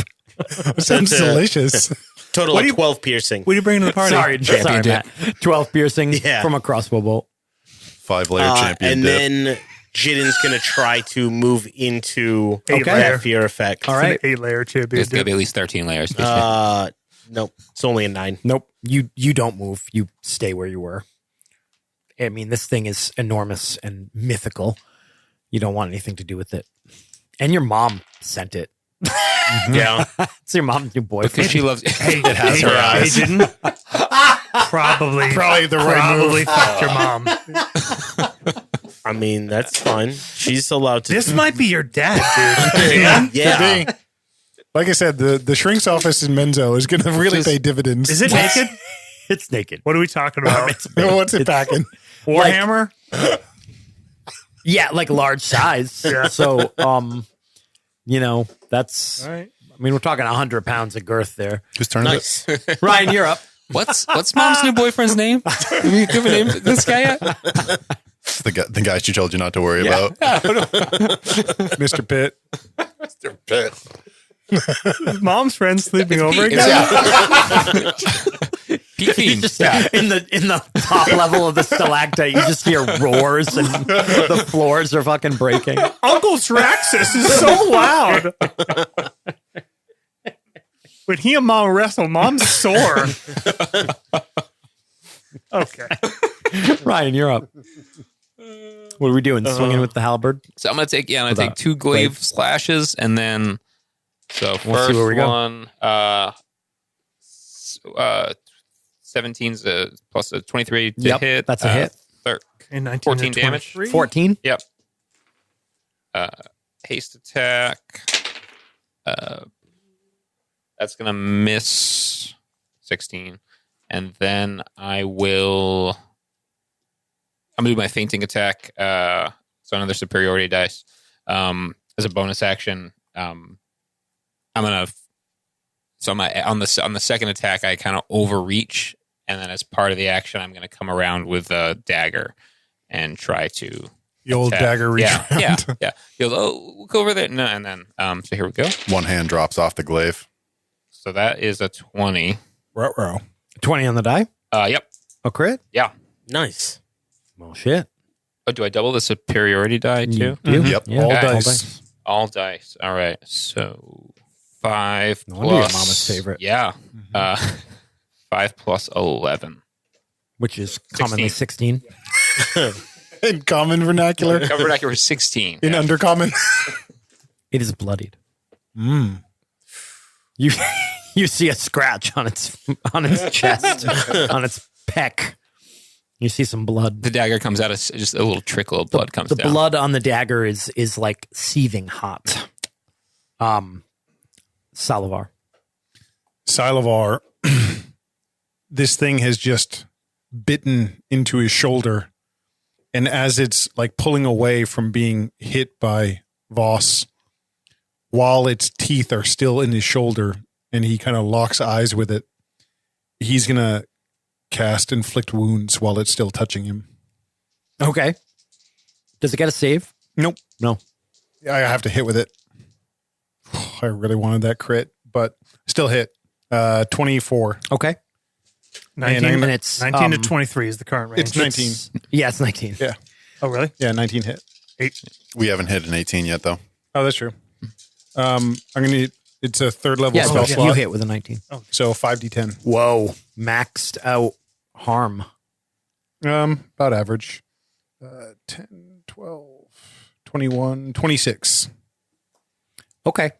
Sounds delicious. Total What of do you- 12 piercing. What are you bringing to the party? Sorry, Matt. 12 piercing Yeah. from a crossbow bolt. 5-layer champion and dip. then Jidden's going to try to move into Okay. that fear effect. All right. It's an 8-layer champion. There's going to be at least 13 layers. Nope. It's only a 9. Nope. You don't move. You stay where you were. I mean, this thing is enormous and mythical. You don't want anything to do with it. And your mom sent it. Yeah. It's your mom's new boyfriend. Because she loves Hey, It has her eyes. He didn't. Probably Probably the right probably move. fucked your mom. I mean, that's fine. She's allowed to. This might be your dad, dude. Yeah. Like I said, the shrink's office in Menzo is going to really pay dividends. Is it naked? It's naked. What are we talking about? What's it packing? Warhammer? Yeah, like large size. Yeah. So, that's. All right. I mean, we're talking 100 pounds of girth there. Whose turn is it? Nice. Ryan, you're up. What's Mom's new boyfriend's name? Have you given a name to this guy yet? It's the guy she told you not to worry about. Mr. Pitt. Mr. Pitt. Mom's friend sleeping over Pete. again? Pete Fiend. Just in the top level of the stalactite, you just hear roars and the floors are fucking breaking. Uncle Traxxas is so loud. When he and Mom wrestle, Mom's sore. Okay. Ryan, you're up. What are we doing? Swinging with the halberd? So I'm gonna take 2 glaive slashes, and then We'll see first where we go. one 17's plus a 23 to Yep, hit. that's a hit. In 19 14 to damage. 23? 14? Yep. Haste attack. That's gonna miss 16, and then I'm gonna do my fainting attack. So another superiority dice. As a bonus action, I'm gonna. So on the second attack, I kind of overreach, and then as part of the action, I'm gonna come around with a dagger and try to. The old attack. dagger reach Yeah. around. You'll look over there. No, and then so here we go. One hand drops off the glaive. So that is a 20. Ruh-roh. 20 on the die? Yep. A crit? Yeah. Nice. Well, shit. Oh, do I double the superiority die too? Yep. Yeah. All Okay. dice. All dice. All right. So 5 No wonder your plus mama's favorite. Yeah. 5 plus 11. Which is commonly 16. In common vernacular. Covered accurate 16. In undercommon. It is bloodied. You see a scratch on its chest, on its pec. You see some blood. The dagger comes out, just a little trickle of blood comes The down. blood on the dagger is like seething hot. Salivar. Salivar. This thing has just bitten into his shoulder. And as it's like pulling away from being hit by Voss, while its teeth are still in his shoulder and he kind of locks eyes with it, he's going to cast Inflict Wounds while it's still touching him. Okay. Does it get a save? Nope. No. I have to hit with it. I really wanted that crit, but still hit. 24. Okay. 19, And it's 19 to 23 is the current range. It's 19. Yeah, it's 19. Yeah. Oh, really? Yeah, 19 hit. 8. We haven't hit an 18 yet, though. Oh, that's true. I'm going to need, it's a third level Yeah, spell you slot. hit with a 19. So 5d10. Whoa. Maxed out harm. About average. 10, 12, 21, 26. Okay.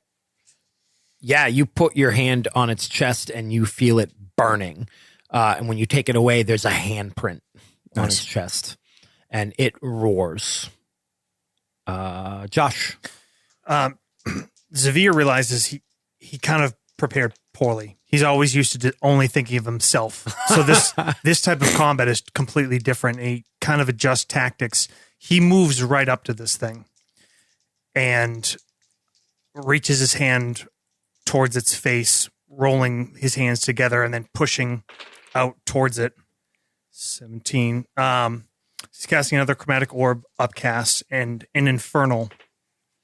Yeah, you put your hand on its chest and you feel it burning. And when you take it away, there's a handprint on its chest. And it roars. Josh. Zavir realizes he kind of prepared poorly. He's always used to only thinking of himself. So this type of combat is completely different. He kind of adjusts tactics. He moves right up to this thing and reaches his hand towards its face, rolling his hands together and then pushing out towards it. 17. He's casting another chromatic orb upcast, and an infernal.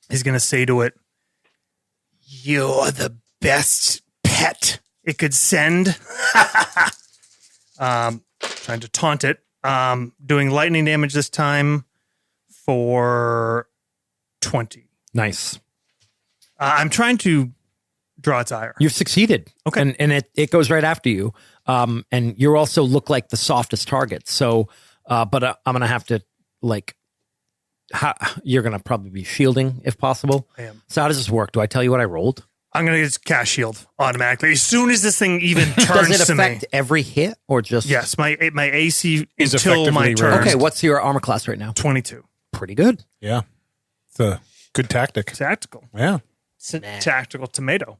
He's going to say to it, "You're the best pet it could send." Trying to taunt it. Doing lightning damage this time for 20. Nice. I'm trying to draw its ire. You've succeeded. Okay. And it goes right after you. And you also look like the softest target. So, but I'm going to have to you're going to probably be shielding if possible. I am. So how does this work? Do I tell you what I rolled? I'm going to just cast shield automatically. As soon as this thing even turns Does it to me. affect every hit or just? Yes, my AC Is until my effectively turn. raised. Okay. What's your armor class right now? 22. pretty good. Yeah. It's a good tactic. Tactical. Yeah. It's a tactical tomato.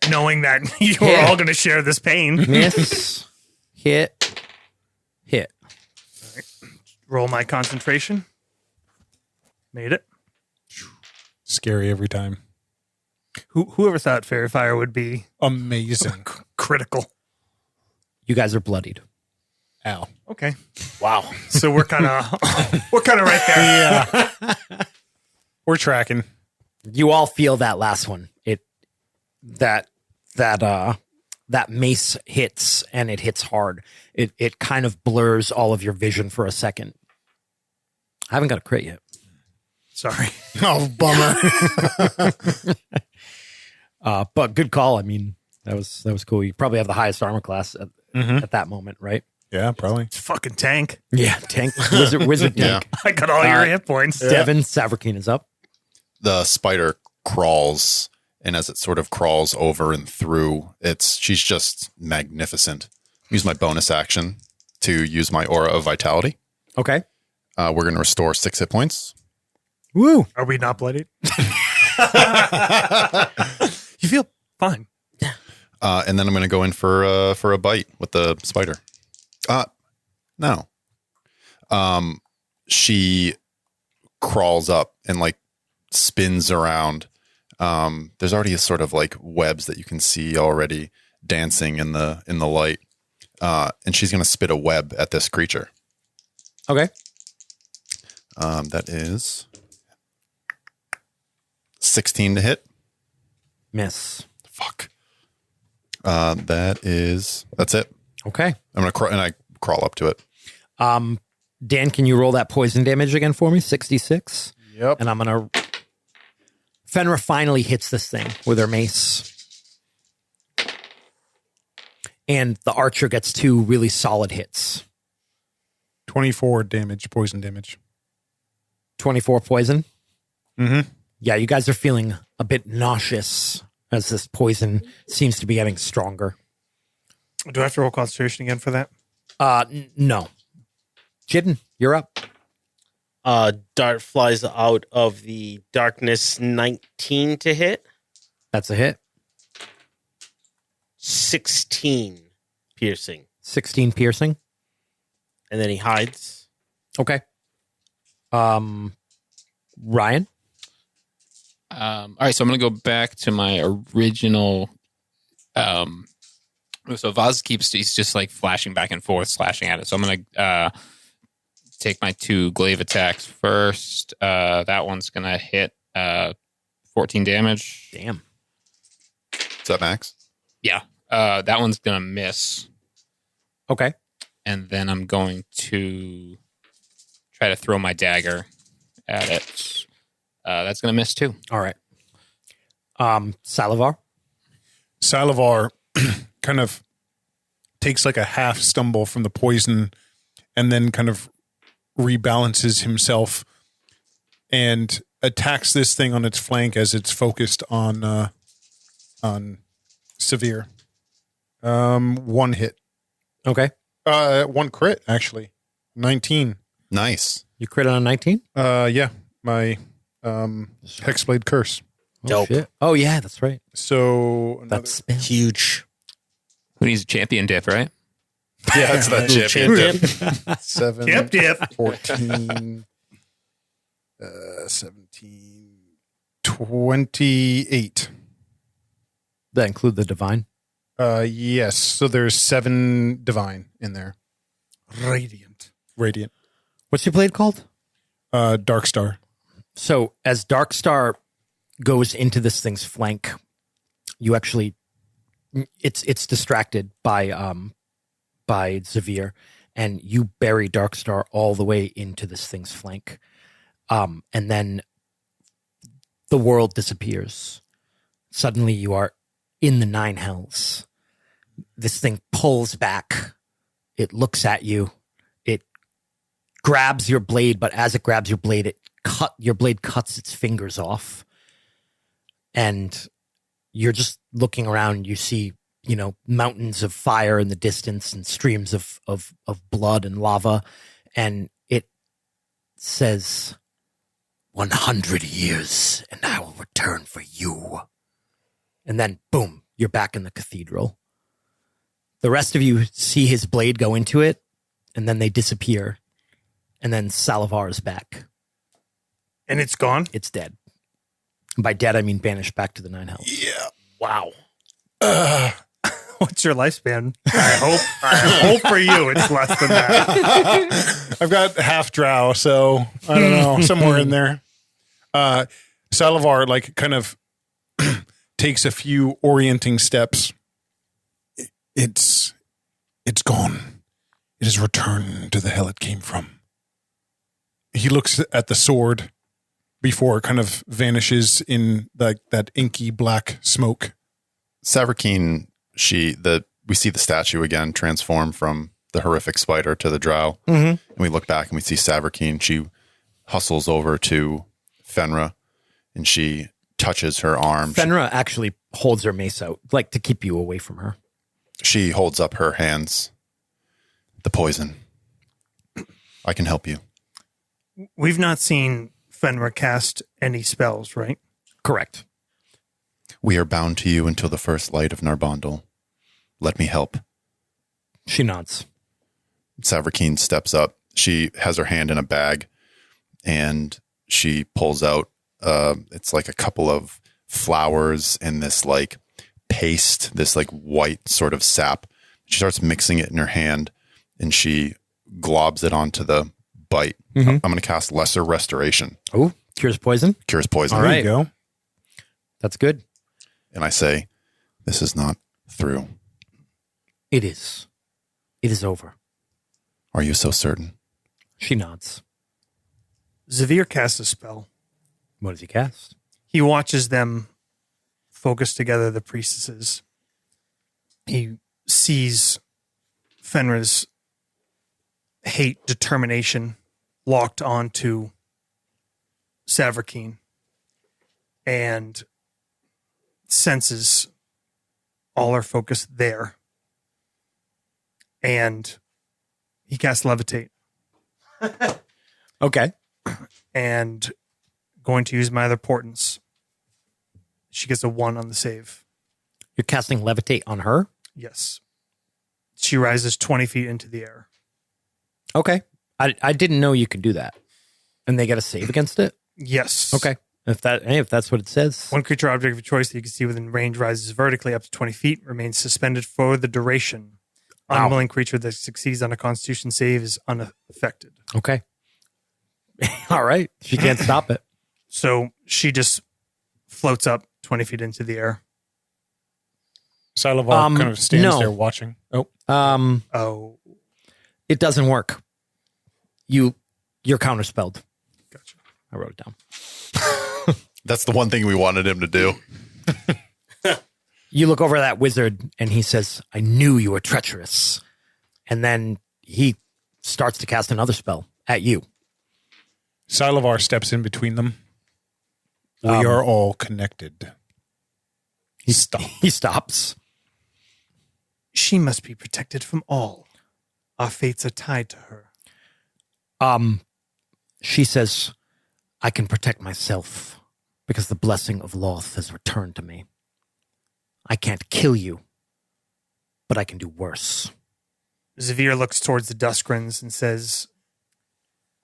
Knowing that you are all going to share this pain. Miss, hit. Roll my concentration. Made it. Scary every time. Whoever thought Fairy Fire would be Amazing. critical. You guys are bloodied. Ow. Okay. Wow. So we're kind of right there. Yeah. We're tracking. You all feel that last one. That mace hits, and it hits hard. It kind of blurs all of your vision for a second. I haven't got a crit yet. Sorry. Oh, bummer. But good call. I mean, that was cool. You probably have the highest armor class at that moment, right? Yeah, probably. It's fucking tank. Yeah, tank. Wizard tank. I got all your hit points. Devin, Savrikeen is up. The spider crawls, and as it sort of crawls over and through, she's just magnificent. Use my bonus action to use my aura of vitality. Okay. We're going to restore 6 hit points. Woo. Are we not bloodied? You feel fine. And then I'm going to go in for a bite with the spider. No. She crawls up and like spins around. There's already a sort of like webs that you can see already dancing in the light. And she's going to spit a web at this creature. Okay. That is 16 to hit. Miss. Fuck. That's it. Okay. I'm going to I crawl up to it. Dan, can you roll that poison damage again for me? 66. Yep. And I'm going to... Fenra finally hits this thing with her mace. And the archer gets 2 really solid hits. 24 damage, poison damage. 24 poison. Mm-hmm. Yeah, you guys are feeling a bit nauseous as this poison seems to be getting stronger. Do I have to roll concentration again for that? No. Jidden, you're up. Dart flies out of the darkness. 19 to hit. That's a hit. 16 piercing. 16 piercing. And then he hides. Okay. Ryan? All right, so I'm going to go back to my original. So Vaz he's just like flashing back and forth, slashing at it. So I'm going to take my 2 glaive attacks first. That one's going to hit 14 damage. Damn. Is that max? Yeah. That one's going to miss. Okay. And then I'm going to try to throw my dagger at it. That's going to miss too. All right. Salivar? Salivar kind of takes like a half stumble from the poison and then kind of rebalances himself and attacks this thing on its flank as it's focused on Severe. 1 hit. Okay. 1 crit, actually. 19. Nice. You crit on a 19? Yeah. My Hexblade Curse. Dope. Shit. Oh, yeah, that's right. So another, That's spell. Huge. Who needs a champion dip, right? Yeah, that's that champion dip. 7, Yep, yep. 14, 17, 28. That include the divine? Yes. So there's 7 divine in there. Radiant. Radiant. What's your blade called? Dark Star. So as Darkstar goes into this thing's flank, you actually it's distracted by Zavir, and you bury Darkstar all the way into this thing's flank. And then the world disappears. Suddenly you are in the 9 hells. This thing pulls back. It looks at you. It grabs your blade, but as it grabs your blade, your blade cuts its fingers off. And you're just looking around. You see, mountains of fire in the distance and streams of blood and lava. And it says, 100 years, and I will return for you. And then, boom, you're back in the cathedral. The rest of you see his blade go into it, and then they disappear. And then Salivar is back. And it's gone? It's dead. By dead, I mean banished back to the 9 health. Yeah. Wow. What's your lifespan? I hope for you it's less than that. I've got half drow, so I don't know, somewhere in there. Salivar, like, kind of takes a few orienting steps. It's gone. It has returned to the hell it came from. He looks at the sword before it kind of vanishes in that inky black smoke. Savarkeen, we see the statue again transform from the horrific spider to the drow. Mm-hmm. And we look back and we see Savarkeen. She hustles over to Fenra and she touches her arm. Fenra actually holds her mace out, like to keep you away from her. She holds up her hands. The poison. I can help you. We've not seen Fenra cast any spells, right? Correct. We are bound to you until the first light of Narbondel. Let me help. She nods. Savarkeen steps up. She has her hand in a bag and she pulls out, it's like a couple of flowers and this like paste, this like white sort of sap. She starts mixing it in her hand and she globs it onto the bite. Mm-hmm. I'm going to cast Lesser Restoration. Oh, cures poison. Cures poison. All There right. you go. That's good. And I say, this is not through. It is. It is over. Are you so certain? She nods. Zavir casts a spell. What does he cast? He watches them focus together, the priestesses. He sees Fenra's hate, determination locked onto Savarkeen and senses all her focus there. And he casts Levitate. Okay. And going to use my other portents. She gets a 1 on the save. You're casting levitate on her? Yes. She rises 20 feet into the air. Okay. I didn't know you could do that. And they get a save against it? Yes. Okay. If that's what it says. One creature object of your choice that you can see within range rises vertically up to 20 feet, remains suspended for the duration. Wow. Unwilling creature that succeeds on a constitution save is unaffected. Okay. All right. She can't stop it. So she just floats up 20 feet into the air. Salivar kind of stands no. there watching. Oh, Oh, It doesn't work. You're counterspelled. gotcha. I wrote it down. That's the one thing we wanted him to do. You look over at that wizard and he says, I knew you were treacherous. And then he starts to cast another spell at you. Salivar steps in between them. We are all connected. He stops. She must be protected from all. Our fates are tied to her. She says, I can protect myself because the blessing of Loth has returned to me. I can't kill you, but I can do worse. Zavir looks towards the Duskryns and says,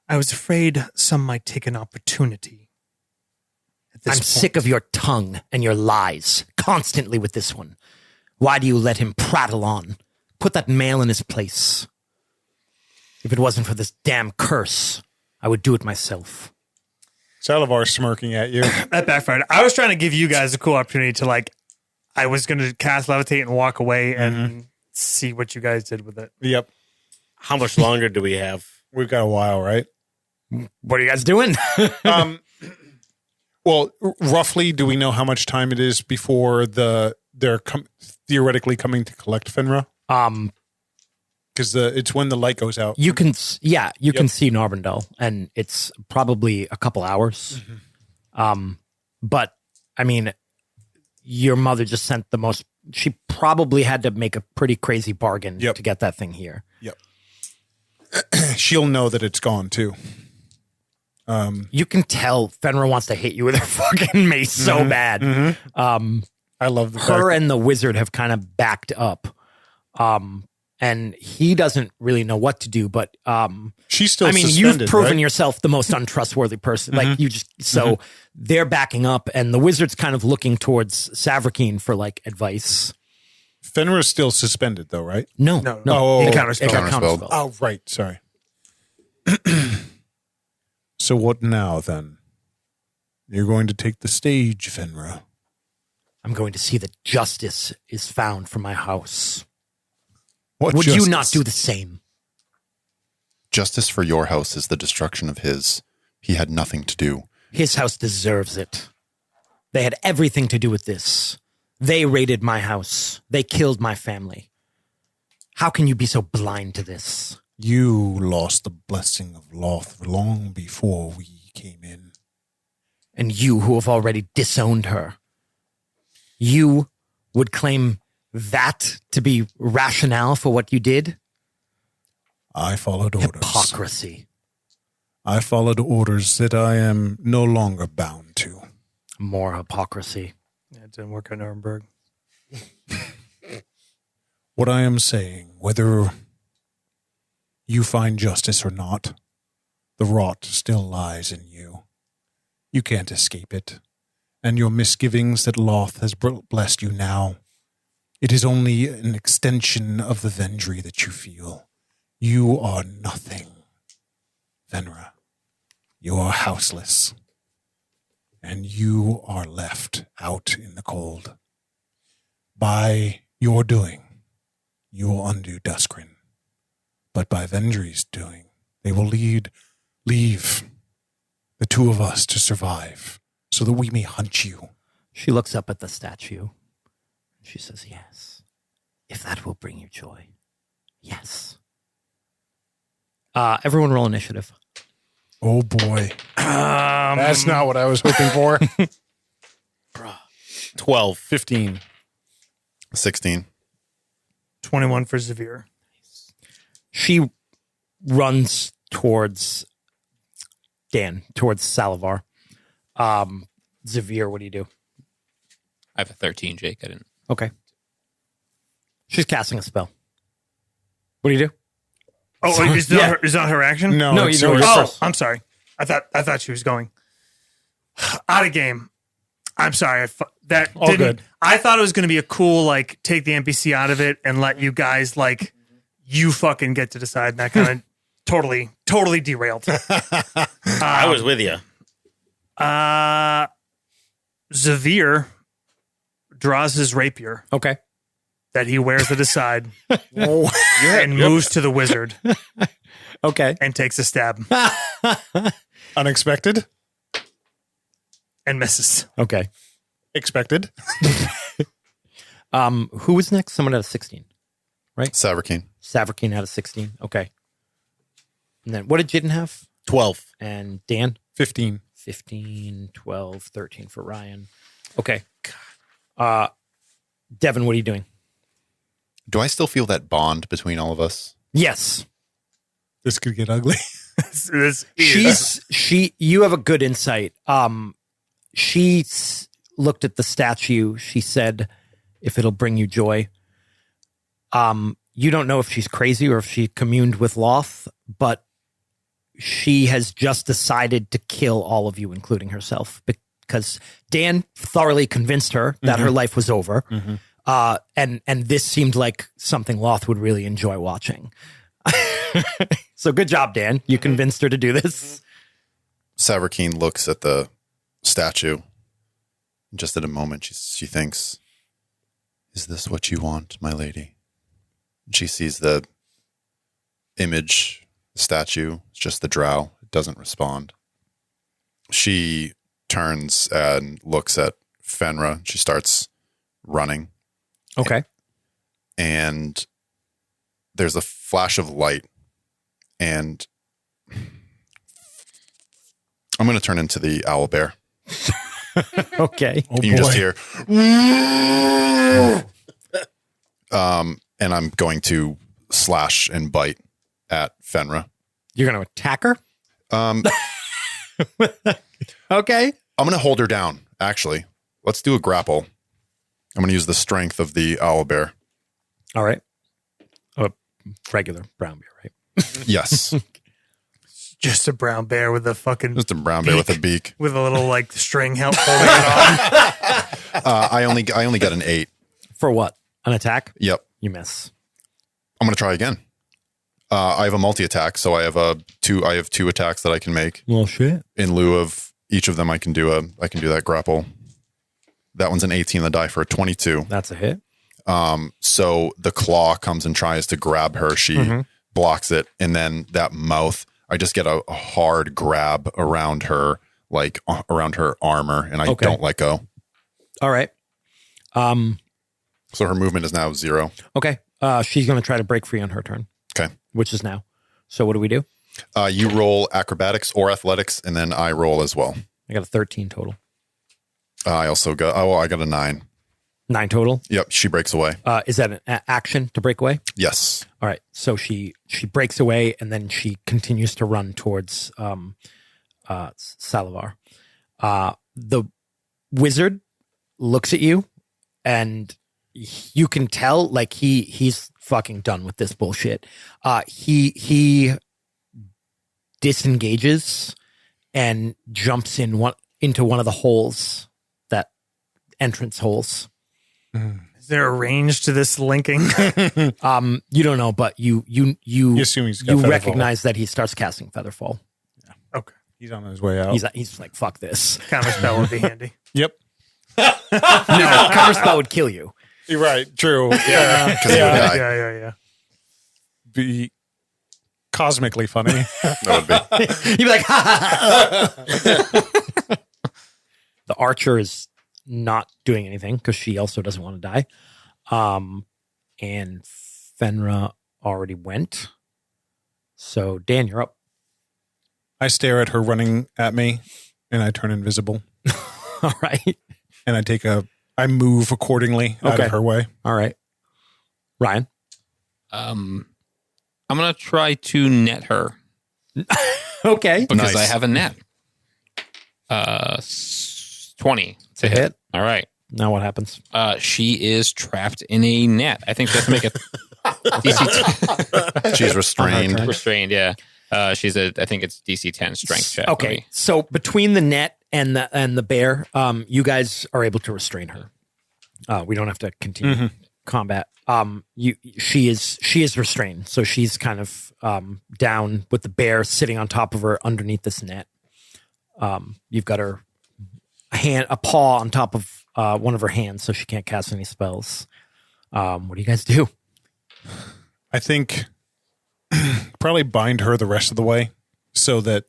I was afraid some might take an opportunity. At this I'm point. sick of your tongue and your lies, constantly with this one. Why do you let him prattle on? Put that male in his place. If it wasn't for this damn curse, I would do it myself. Salivar smirking at you. That backfired. I was trying to give you guys a cool opportunity to I was going to cast Levitate and walk away and see what you guys did with it. Yep. How much longer do we have? We've got a while, right? What are you guys doing? Well, roughly, do we know how much time it is before they're theoretically coming to collect Fenra? Because it's when the light goes out. You can see Narbondel, and it's probably a couple hours. But I mean, your mother just sent the most. She probably had to make a pretty crazy bargain to get that thing here. Yep. She'll know that it's gone too. You can tell Fenrir wants to hit you with her fucking mace so bad. I love the Her and the wizard have kind of backed up. And he doesn't really know what to do, but she's still. I mean, suspended, you've proven right? yourself the most untrustworthy person. Like you just they're backing up, and the wizard's kind of looking towards Savrakeen for like advice. Fenrir is still suspended, though, right? No. Oh, It counterspelled. got Counterspelled. Oh, right. Sorry. So what now, then? You're going to take the stage, Fenrir. I'm going to see that justice is found for my house. What Would justice? you not do the same? Justice for your house is the destruction of his. He had nothing to do. His house deserves it. They had everything to do with this. They raided my house. They killed my family. How can you be so blind to this? You lost the blessing of Loth long before we came in. And you who have already disowned her, you would claim that to be rationale for what you did? I followed orders. Hypocrisy. I followed orders that I am no longer bound to. More hypocrisy. Yeah, it didn't work at Nuremberg. What I am saying, whether you find justice or not, the rot still lies in you. You can't escape it. And your misgivings that Loth has blessed you now, it is only an extension of the Vendry that you feel. You are nothing, Venra. You are houseless. And you are left out in the cold. By your doing, you will undo Duskryn. But by Vendry's doing, they will leave the two of us to survive so that we may hunt you. She looks up at the statue. She says, yes, if that will bring you joy. Yes. Everyone roll initiative. Oh boy. That's not what I was hoping for. 12. 15. 16. 21 for Zavir. She runs towards Dan, towards Salivar. Zavir, what do you do? I have a 13, Jake. I didn't. Okay. She's casting a spell. What do you do? Oh, is that her action? No, it's you know yours. yours Oh, first. I'm sorry. I thought she was going out of game. I'm sorry. Good. I thought it was going to be a cool, like, take the NPC out of it and let you guys, like, you fucking get to decide. And that kind of totally derailed. I was with you. Zavir draws his rapier Okay. that he wears at his side and moves to the wizard Okay. and takes a stab Unexpected? and misses. Okay. Expected? Who was next? Someone out of 16. Savrakeen. Savrakeen out of 16. Okay. And then what did Jidden have? 12. And Dan? 15. 15, 12, 13 for Ryan. Okay. Devin, what are you doing? Do I still feel that bond between all of us? Yes. This could get ugly. You have a good insight. She looked at the statue. She said, if it'll bring you joy. You don't know if she's crazy or if she communed with Loth, but she has just decided to kill all of you, including herself, because Dan thoroughly convinced her that her life was over. And this seemed like something Loth would really enjoy watching. So good job, Dan. You convinced her to do this. Savrakeen looks at the statue. Just at a moment, she thinks, is this what you want, my lady? And she sees the image, the statue. It's just the drow. It doesn't respond. She turns and looks at Fenra. She starts running. Okay. And there's a flash of light. And I'm going to turn into the owl bear. Okay. Oh, You boy. just hear, and I'm going to slash and bite at Fenra. You're going to attack her? Okay. I'm going to hold her down, actually. Let's do a grapple. I'm going to use the strength of the owlbear. All right. A regular brown bear, right? Yes. Just a brown bear with a fucking Just a brown bear with a beak. with a little like string holding it on. I only got an 8. For what? An attack? Yep. You miss. I'm going to try again. I have a multi-attack, so I have two attacks that I can make. Well, shit. In lieu of each of them, I can do that grapple. That one's an 18 the die for a 22. That's a hit. So the claw comes and tries to grab her. She blocks it, and then that mouth, I just get a hard grab around her, like around her armor, and I don't let go. All right. So her movement is now 0. Okay. She's going to try to break free on her turn. Okay. Which is now. So what do we do? You roll acrobatics or athletics, and then I roll as well. I got a 13 total. I also got, I got a 9. 9 total? Yep, she breaks away. Is that an action to break away? Yes. All right. So she breaks away, and then she continues to run towards Salivar. The wizard looks at you, and you can tell like he's fucking done with this bullshit. He disengages and jumps into one of the holes, that entrance holes. Is there a range to this linking? You don't know, but you assume he's got you Featherfall. recognize that he starts casting Featherfall. Okay. He's on his way out. He's like, fuck this. Counterspell would be handy. Yep. No, counterspell would kill you. You're right. True. Yeah. 'Cause he would die. Yeah. Be cosmically funny. That would be. You'd be like, ha, ha, ha. The archer is not doing anything because she also doesn't want to die. And Fenra already went. So Dan, you're up. I stare at her running at me, and I turn invisible. All right. And I move accordingly out Okay. of her way. All right. Ryan. I'm gonna try to net her Okay. because Nice. I have a net. 20 It's a hit. All right. Now what happens? She is trapped in a net. I think that's make it DC She's restrained. restrained. Yeah. I think it's DC 10 strength check. Okay. So between the net and the bear, you guys are able to restrain her. We don't have to continue combat. She is restrained, so she's kind of down with the bear sitting on top of her underneath this net. You've got her a paw on top of one of her hands, so she can't cast any spells. What do you guys do? I think probably bind her the rest of the way so that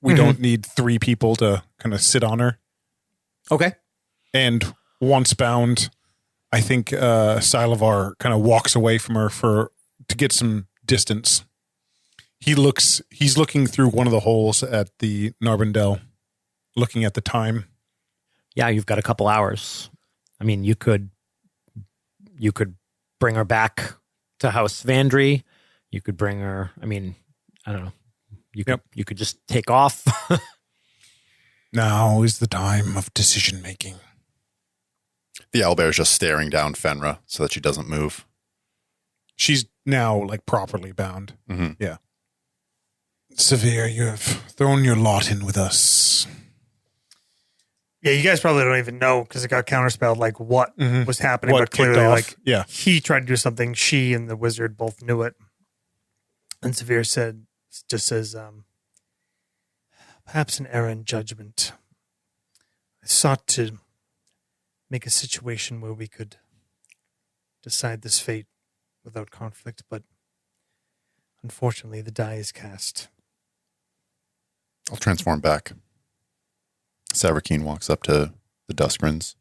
we don't need 3 people to kind of sit on her. Okay. And once bound, I think Salivar kind of walks away from her to get some distance. He's looking through one of the holes at the Narbondel, looking at the time. Yeah, you've got a couple hours. I mean, you could bring her back to House Vandry. You could bring her. I mean, I don't know. You could just take off. Now is the time of decision making. The owlbear is just staring down Fenra so that she doesn't move. She's now like properly bound. Mm-hmm. Yeah. Severe, you have thrown your lot in with us. Yeah, you guys probably don't even know because it got counterspelled like what was happening, What but clearly kicked off. like Yeah. he tried to do something. She and the wizard both knew it. And Severe says, perhaps an error in judgment. I sought to make a situation where we could decide this fate without conflict, but unfortunately the die is cast. I'll transform back. Savarkeen walks up to the Duskryns.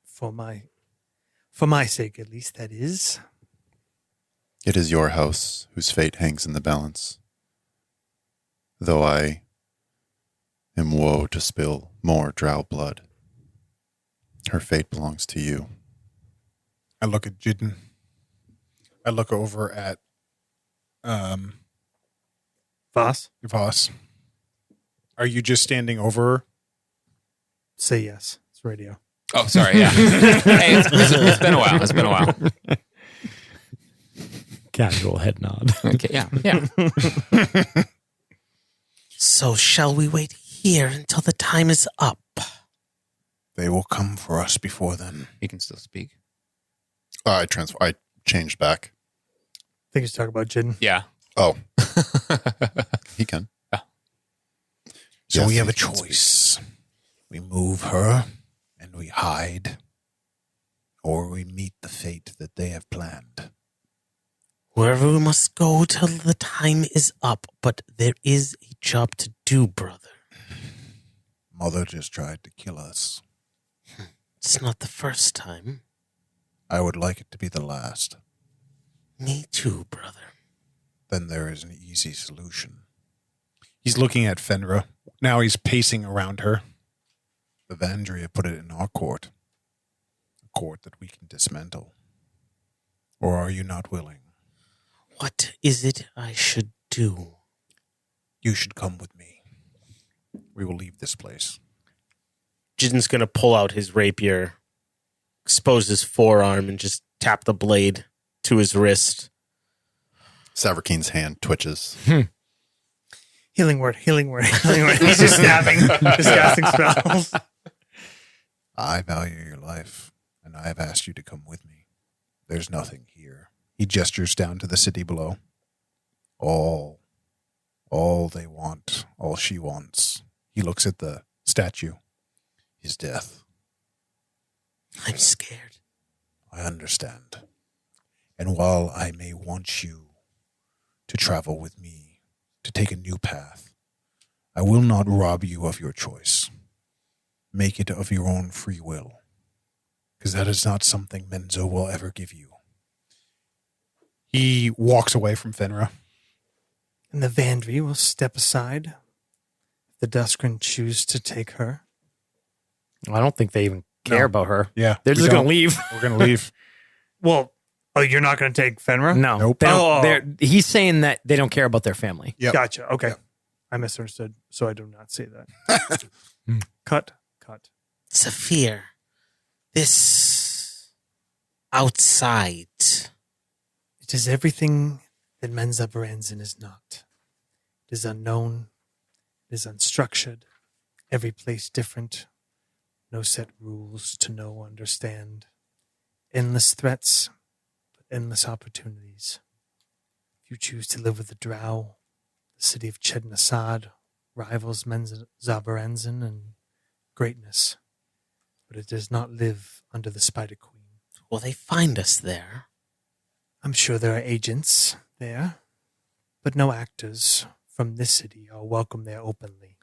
For my sake, at least, that is. It is your house whose fate hangs in the balance. Though I am woe to spill more drow blood, her fate belongs to you. I look at Jidden. I look over at Voss? Voss. Are you just standing over her? Say yes. It's radio. Oh, sorry. Yeah. Hey, it's been a while. It's been a while. Casual head nod. Okay. Yeah. Yeah. So shall we wait here until the time is up? They will come for us before then. He can still speak. I changed back. I think he's talking about Jin. Yeah. Oh. He can. So Yes, we have he a can choice. We move her and we hide, or we meet the fate that they have planned. Wherever we must go till the time is up, but there is a job to do, brother. Mother just tried to kill us. It's not the first time. I would like it to be the last. Me too, brother. Then there is an easy solution. He's looking at Fenra. Now he's pacing around her. Evandria put it in our court. A court that we can dismantle. Or are you not willing? What is it I should do? You should come with me. We will leave this place. Jin's going to pull out his rapier, expose his forearm, and just tap the blade to his wrist. Savarkeen's hand twitches. Healing word. He's just stabbing, just casting spells. I value your life, and I have asked you to come with me. There's nothing here. He gestures down to the city below. All they want, all she wants. He looks at the statue. Is death. I'm scared. I understand. And while I may want you to travel with me, to take a new path, I will not rob you of your choice. Make it of your own free will, because that is not something Menzo will ever give you. He walks away from Fenra. And the Vandry will step aside if the Duskryn choose to take her. I don't think they even care about her. Yeah. They're just going to leave. We're going to leave. Well, you're not going to take Fenra? No. Nope. They don't, he's saying that they don't care about their family. Yep. Gotcha. Okay. Yep. I misunderstood, so I do not say that. Cut. Saphir, this outside. It is everything that Menzabaranzan is not. It is unknown. It is unstructured. Every place different. No set rules to know, understand. Endless threats, but endless opportunities. If you choose to live with the Drow, the city of Chednasad rivals Menzabaranzan in greatness, but it does not live under the Spider Queen. Will they find us there? I'm sure there are agents there, but no actors from this city are welcome there openly.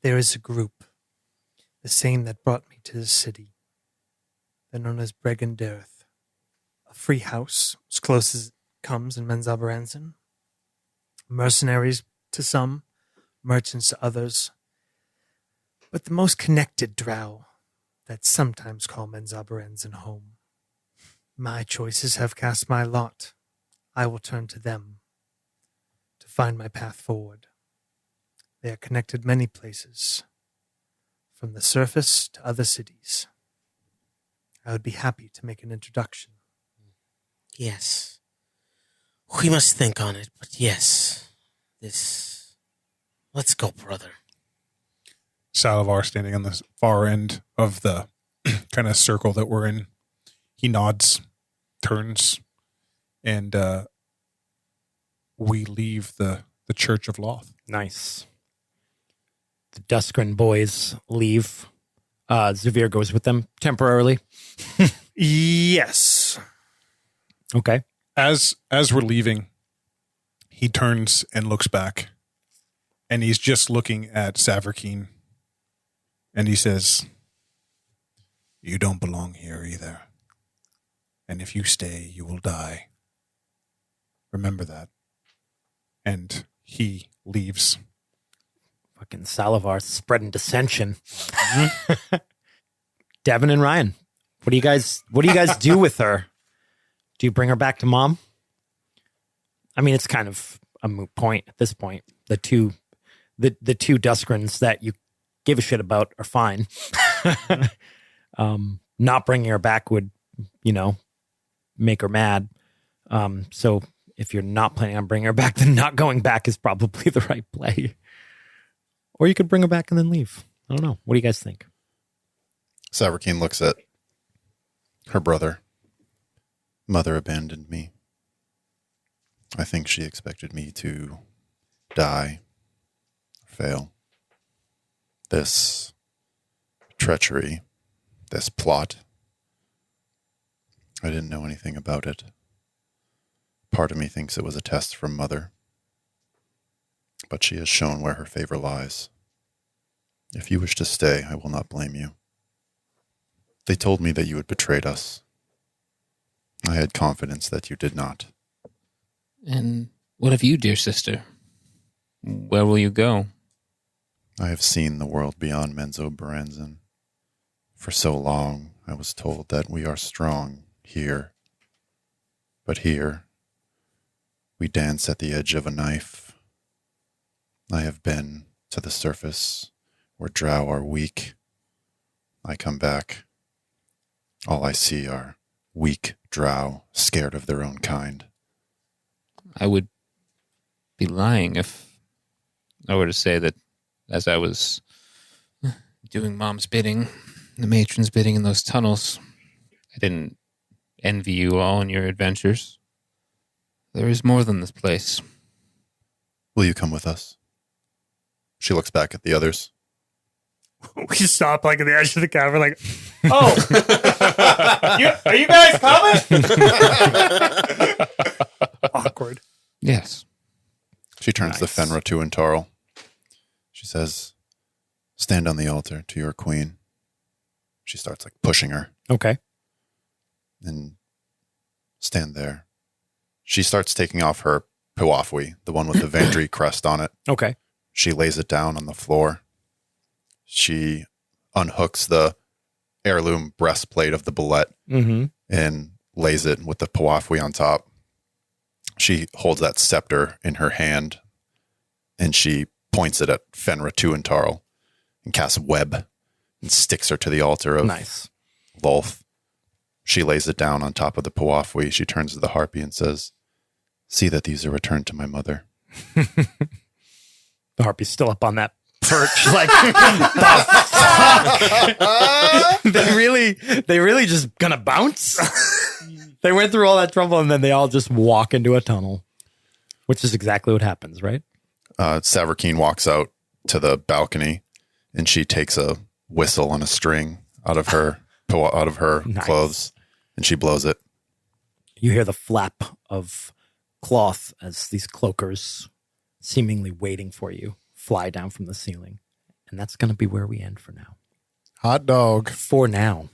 There is a group, the same that brought me to this city. They're known as Bregenderth, a free house as close as it comes in Menzabaranzan. Mercenaries to some, merchants to others, but the most connected drow that sometimes call Menzabaranzan home. My choices have cast my lot. I will turn to them to find my path forward. They are connected many places, from the surface to other cities. I would be happy to make an introduction. Yes. We must think on it, but yes. Let's go, brother. Salivar standing on the far end of the kind of circle that we're in. He nods, turns, and we leave the Church of Loth. Nice. The Duskryn boys leave. Zavir goes with them temporarily. Yes. Okay. As we're leaving, he turns and looks back, and he's just looking at Savarkeen, and he says, "You don't belong here either. And if you stay, you will die. Remember that." And he leaves. Fucking Salivar spreading dissension. Devin and Ryan, what do you guys do with her? Do you bring her back to mom? I mean, it's kind of a moot point at this point. The two the two Duskryns that you give a shit about are fine. Not bringing her back would, make her mad. So if you're not planning on bringing her back, then not going back is probably the right play. Or you could bring her back and then leave. I don't know. What do you guys think? Savarkeen looks at her brother. Mother abandoned me. I think she expected me to die, fail. This treachery, this plot, I didn't know anything about it. Part of me thinks it was a test from Mother, but she has shown where her favor lies. If you wish to stay, I will not blame you. They told me that you had betrayed us. I had confidence that you did not. And what of you, dear sister? Where will you go? I have seen the world beyond Menzoberranzan. For so long, I was told that we are strong here. But here, we dance at the edge of a knife. I have been to the surface where drow are weak. I come back. All I see are weak drow, scared of their own kind. I would be lying if I were to say that as I was doing Mom's bidding, the matron's bidding in those tunnels, I didn't envy you all in your adventures. There is more than this place. Will you come with us? She looks back at the others. We stop like at the edge of the cavern, like, oh, are you guys coming? Awkward. Yes. She turns to Fenra, Tu, and Tarl. She says, stand on the altar to your queen. She starts like pushing her. Okay. And stand there. She starts taking off her Puafwi, the one with the Vandry crest on it. Okay. She lays it down on the floor. She unhooks the heirloom breastplate of the bullet and lays it with the Puafwi on top. She holds that scepter in her hand and she points it at Fenra, Tu, and Tarl and casts a web and sticks her to the altar of Lolth. She lays it down on top of the Puafwi. She turns to the harpy and says, see that these are returned to my mother. The harpy's still up on that perch, like, they really just gonna bounce. They went through all that trouble and then they all just walk into a tunnel, which is exactly what happens, right? Savarkeen walks out to the balcony and she takes a whistle on a string out of her clothes and she blows it. You hear the flap of cloth as these cloakers, seemingly waiting for you, fly down from the ceiling. And that's going to be where we end for now. Hot dog. For now.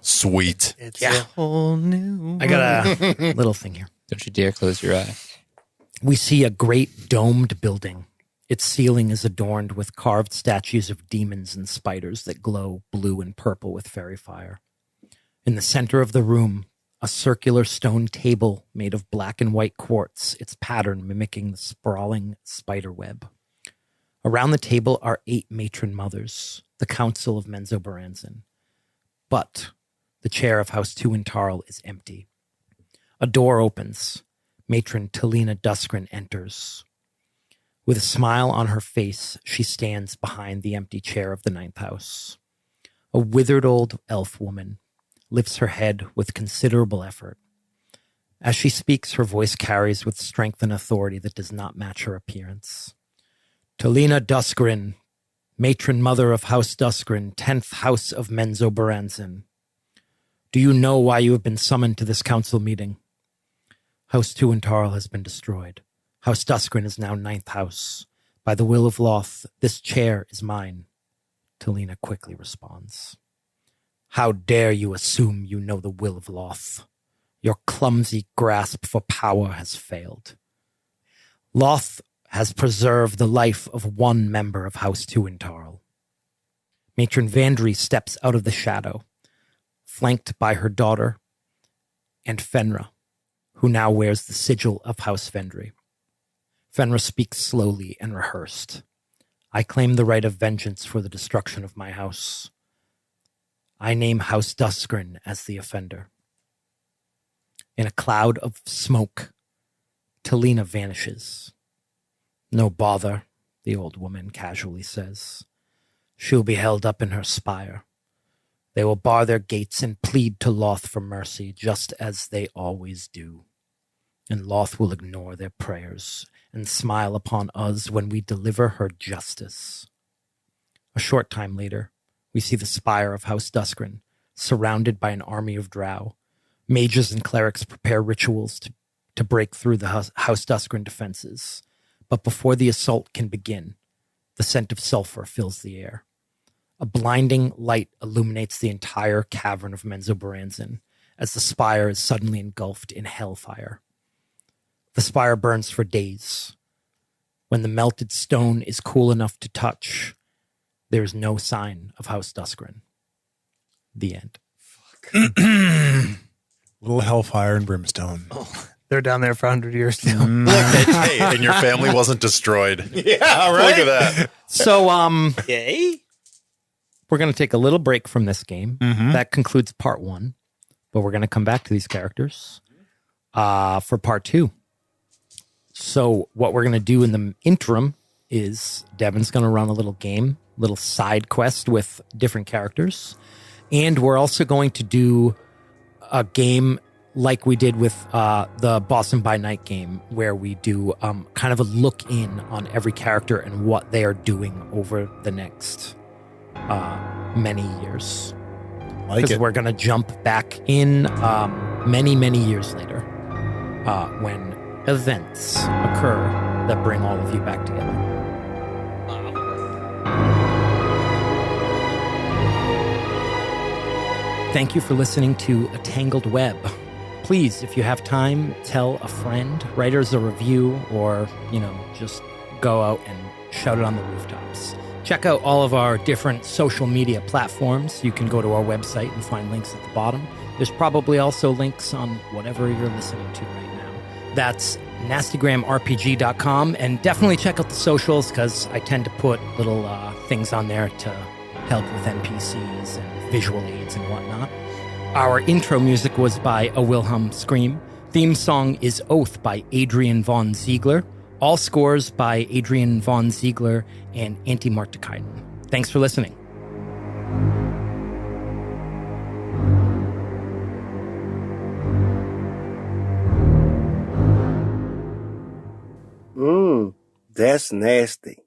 Sweet. It's a whole new I got a little thing here. Don't you dare close your eye. We see a great domed building. Its ceiling is adorned with carved statues of demons and spiders that glow blue and purple with fairy fire. In the center of the room, a circular stone table made of black and white quartz, its pattern mimicking the sprawling spider web. Around the table are 8 matron mothers, the Council of Menzoberranzan. But the chair of House 2 and Tarl is empty. A door opens. Matron Talina Duskryn enters. With a smile on her face, she stands behind the empty chair of the 9th house. A withered old elf woman lifts her head with considerable effort. As she speaks, her voice carries with strength and authority that does not match her appearance. Talina Duskryn, matron mother of House Duskryn, 10th house of Menzoberranzan. Do you know why you have been summoned to this council meeting? House 2 and Tarl has been destroyed. House Duskryn is now 9th house. By the will of Loth, this chair is mine. Talina quickly responds. How dare you assume you know the will of Loth? Your clumsy grasp for power has failed. Loth has preserved the life of one member of House 2 and Tarl. Matron Vandry steps out of the shadow, flanked by her daughter and Fenra, who now wears the sigil of House Vendry. Fenra speaks slowly and rehearsed. I claim the right of vengeance for the destruction of my house. I name House Duskryn as the offender. In a cloud of smoke, Talina vanishes. No bother, the old woman casually says. She'll be held up in her spire. They will bar their gates and plead to Loth for mercy, just as they always do. And Loth will ignore their prayers and smile upon us when we deliver her justice. A short time later, we see the spire of House Duskryn, surrounded by an army of drow. Mages and clerics prepare rituals to break through the House Duskryn defenses. But before the assault can begin, the scent of sulfur fills the air. A blinding light illuminates the entire cavern of Menzoberranzan as the spire is suddenly engulfed in hellfire. The spire burns for days. When the melted stone is cool enough to touch, there is no sign of House Duskryn. The end. Little hellfire and brimstone. They're down there for 100 years now. Hey, and your family wasn't destroyed. Yeah, Look at that. So, Yay. we're going to take a little break from this game. Mhm. That concludes part 1, but we're going to come back to these characters for part 2. So what we're going to do in the interim is Devin's going to run a little game, little side quest with different characters. And we're also going to do a game like we did with the Boston by Night game, where we do kind of a look in on every character and what they are doing over the next many years. Like Because it. we're going to jump back in many, many years later when events occur that bring all of you back together. Thank you for listening to A Tangled Web. Please, if you have time, tell a friend, write us a review, or, just go out and shout it on the rooftops. Check out all of our different social media platforms. You can go to our website and find links at the bottom. There's probably also links on whatever you're listening to right now. That's NastyGramRPG.com, and definitely check out the socials, because I tend to put little things on there to help with NPCs and visual aids and whatnot. Our intro music was by A Wilhelm Scream. Theme song is Oath by Adrian von Ziegler. All scores by Adrian von Ziegler and Antti Martikainen. Thanks for listening. That's nasty.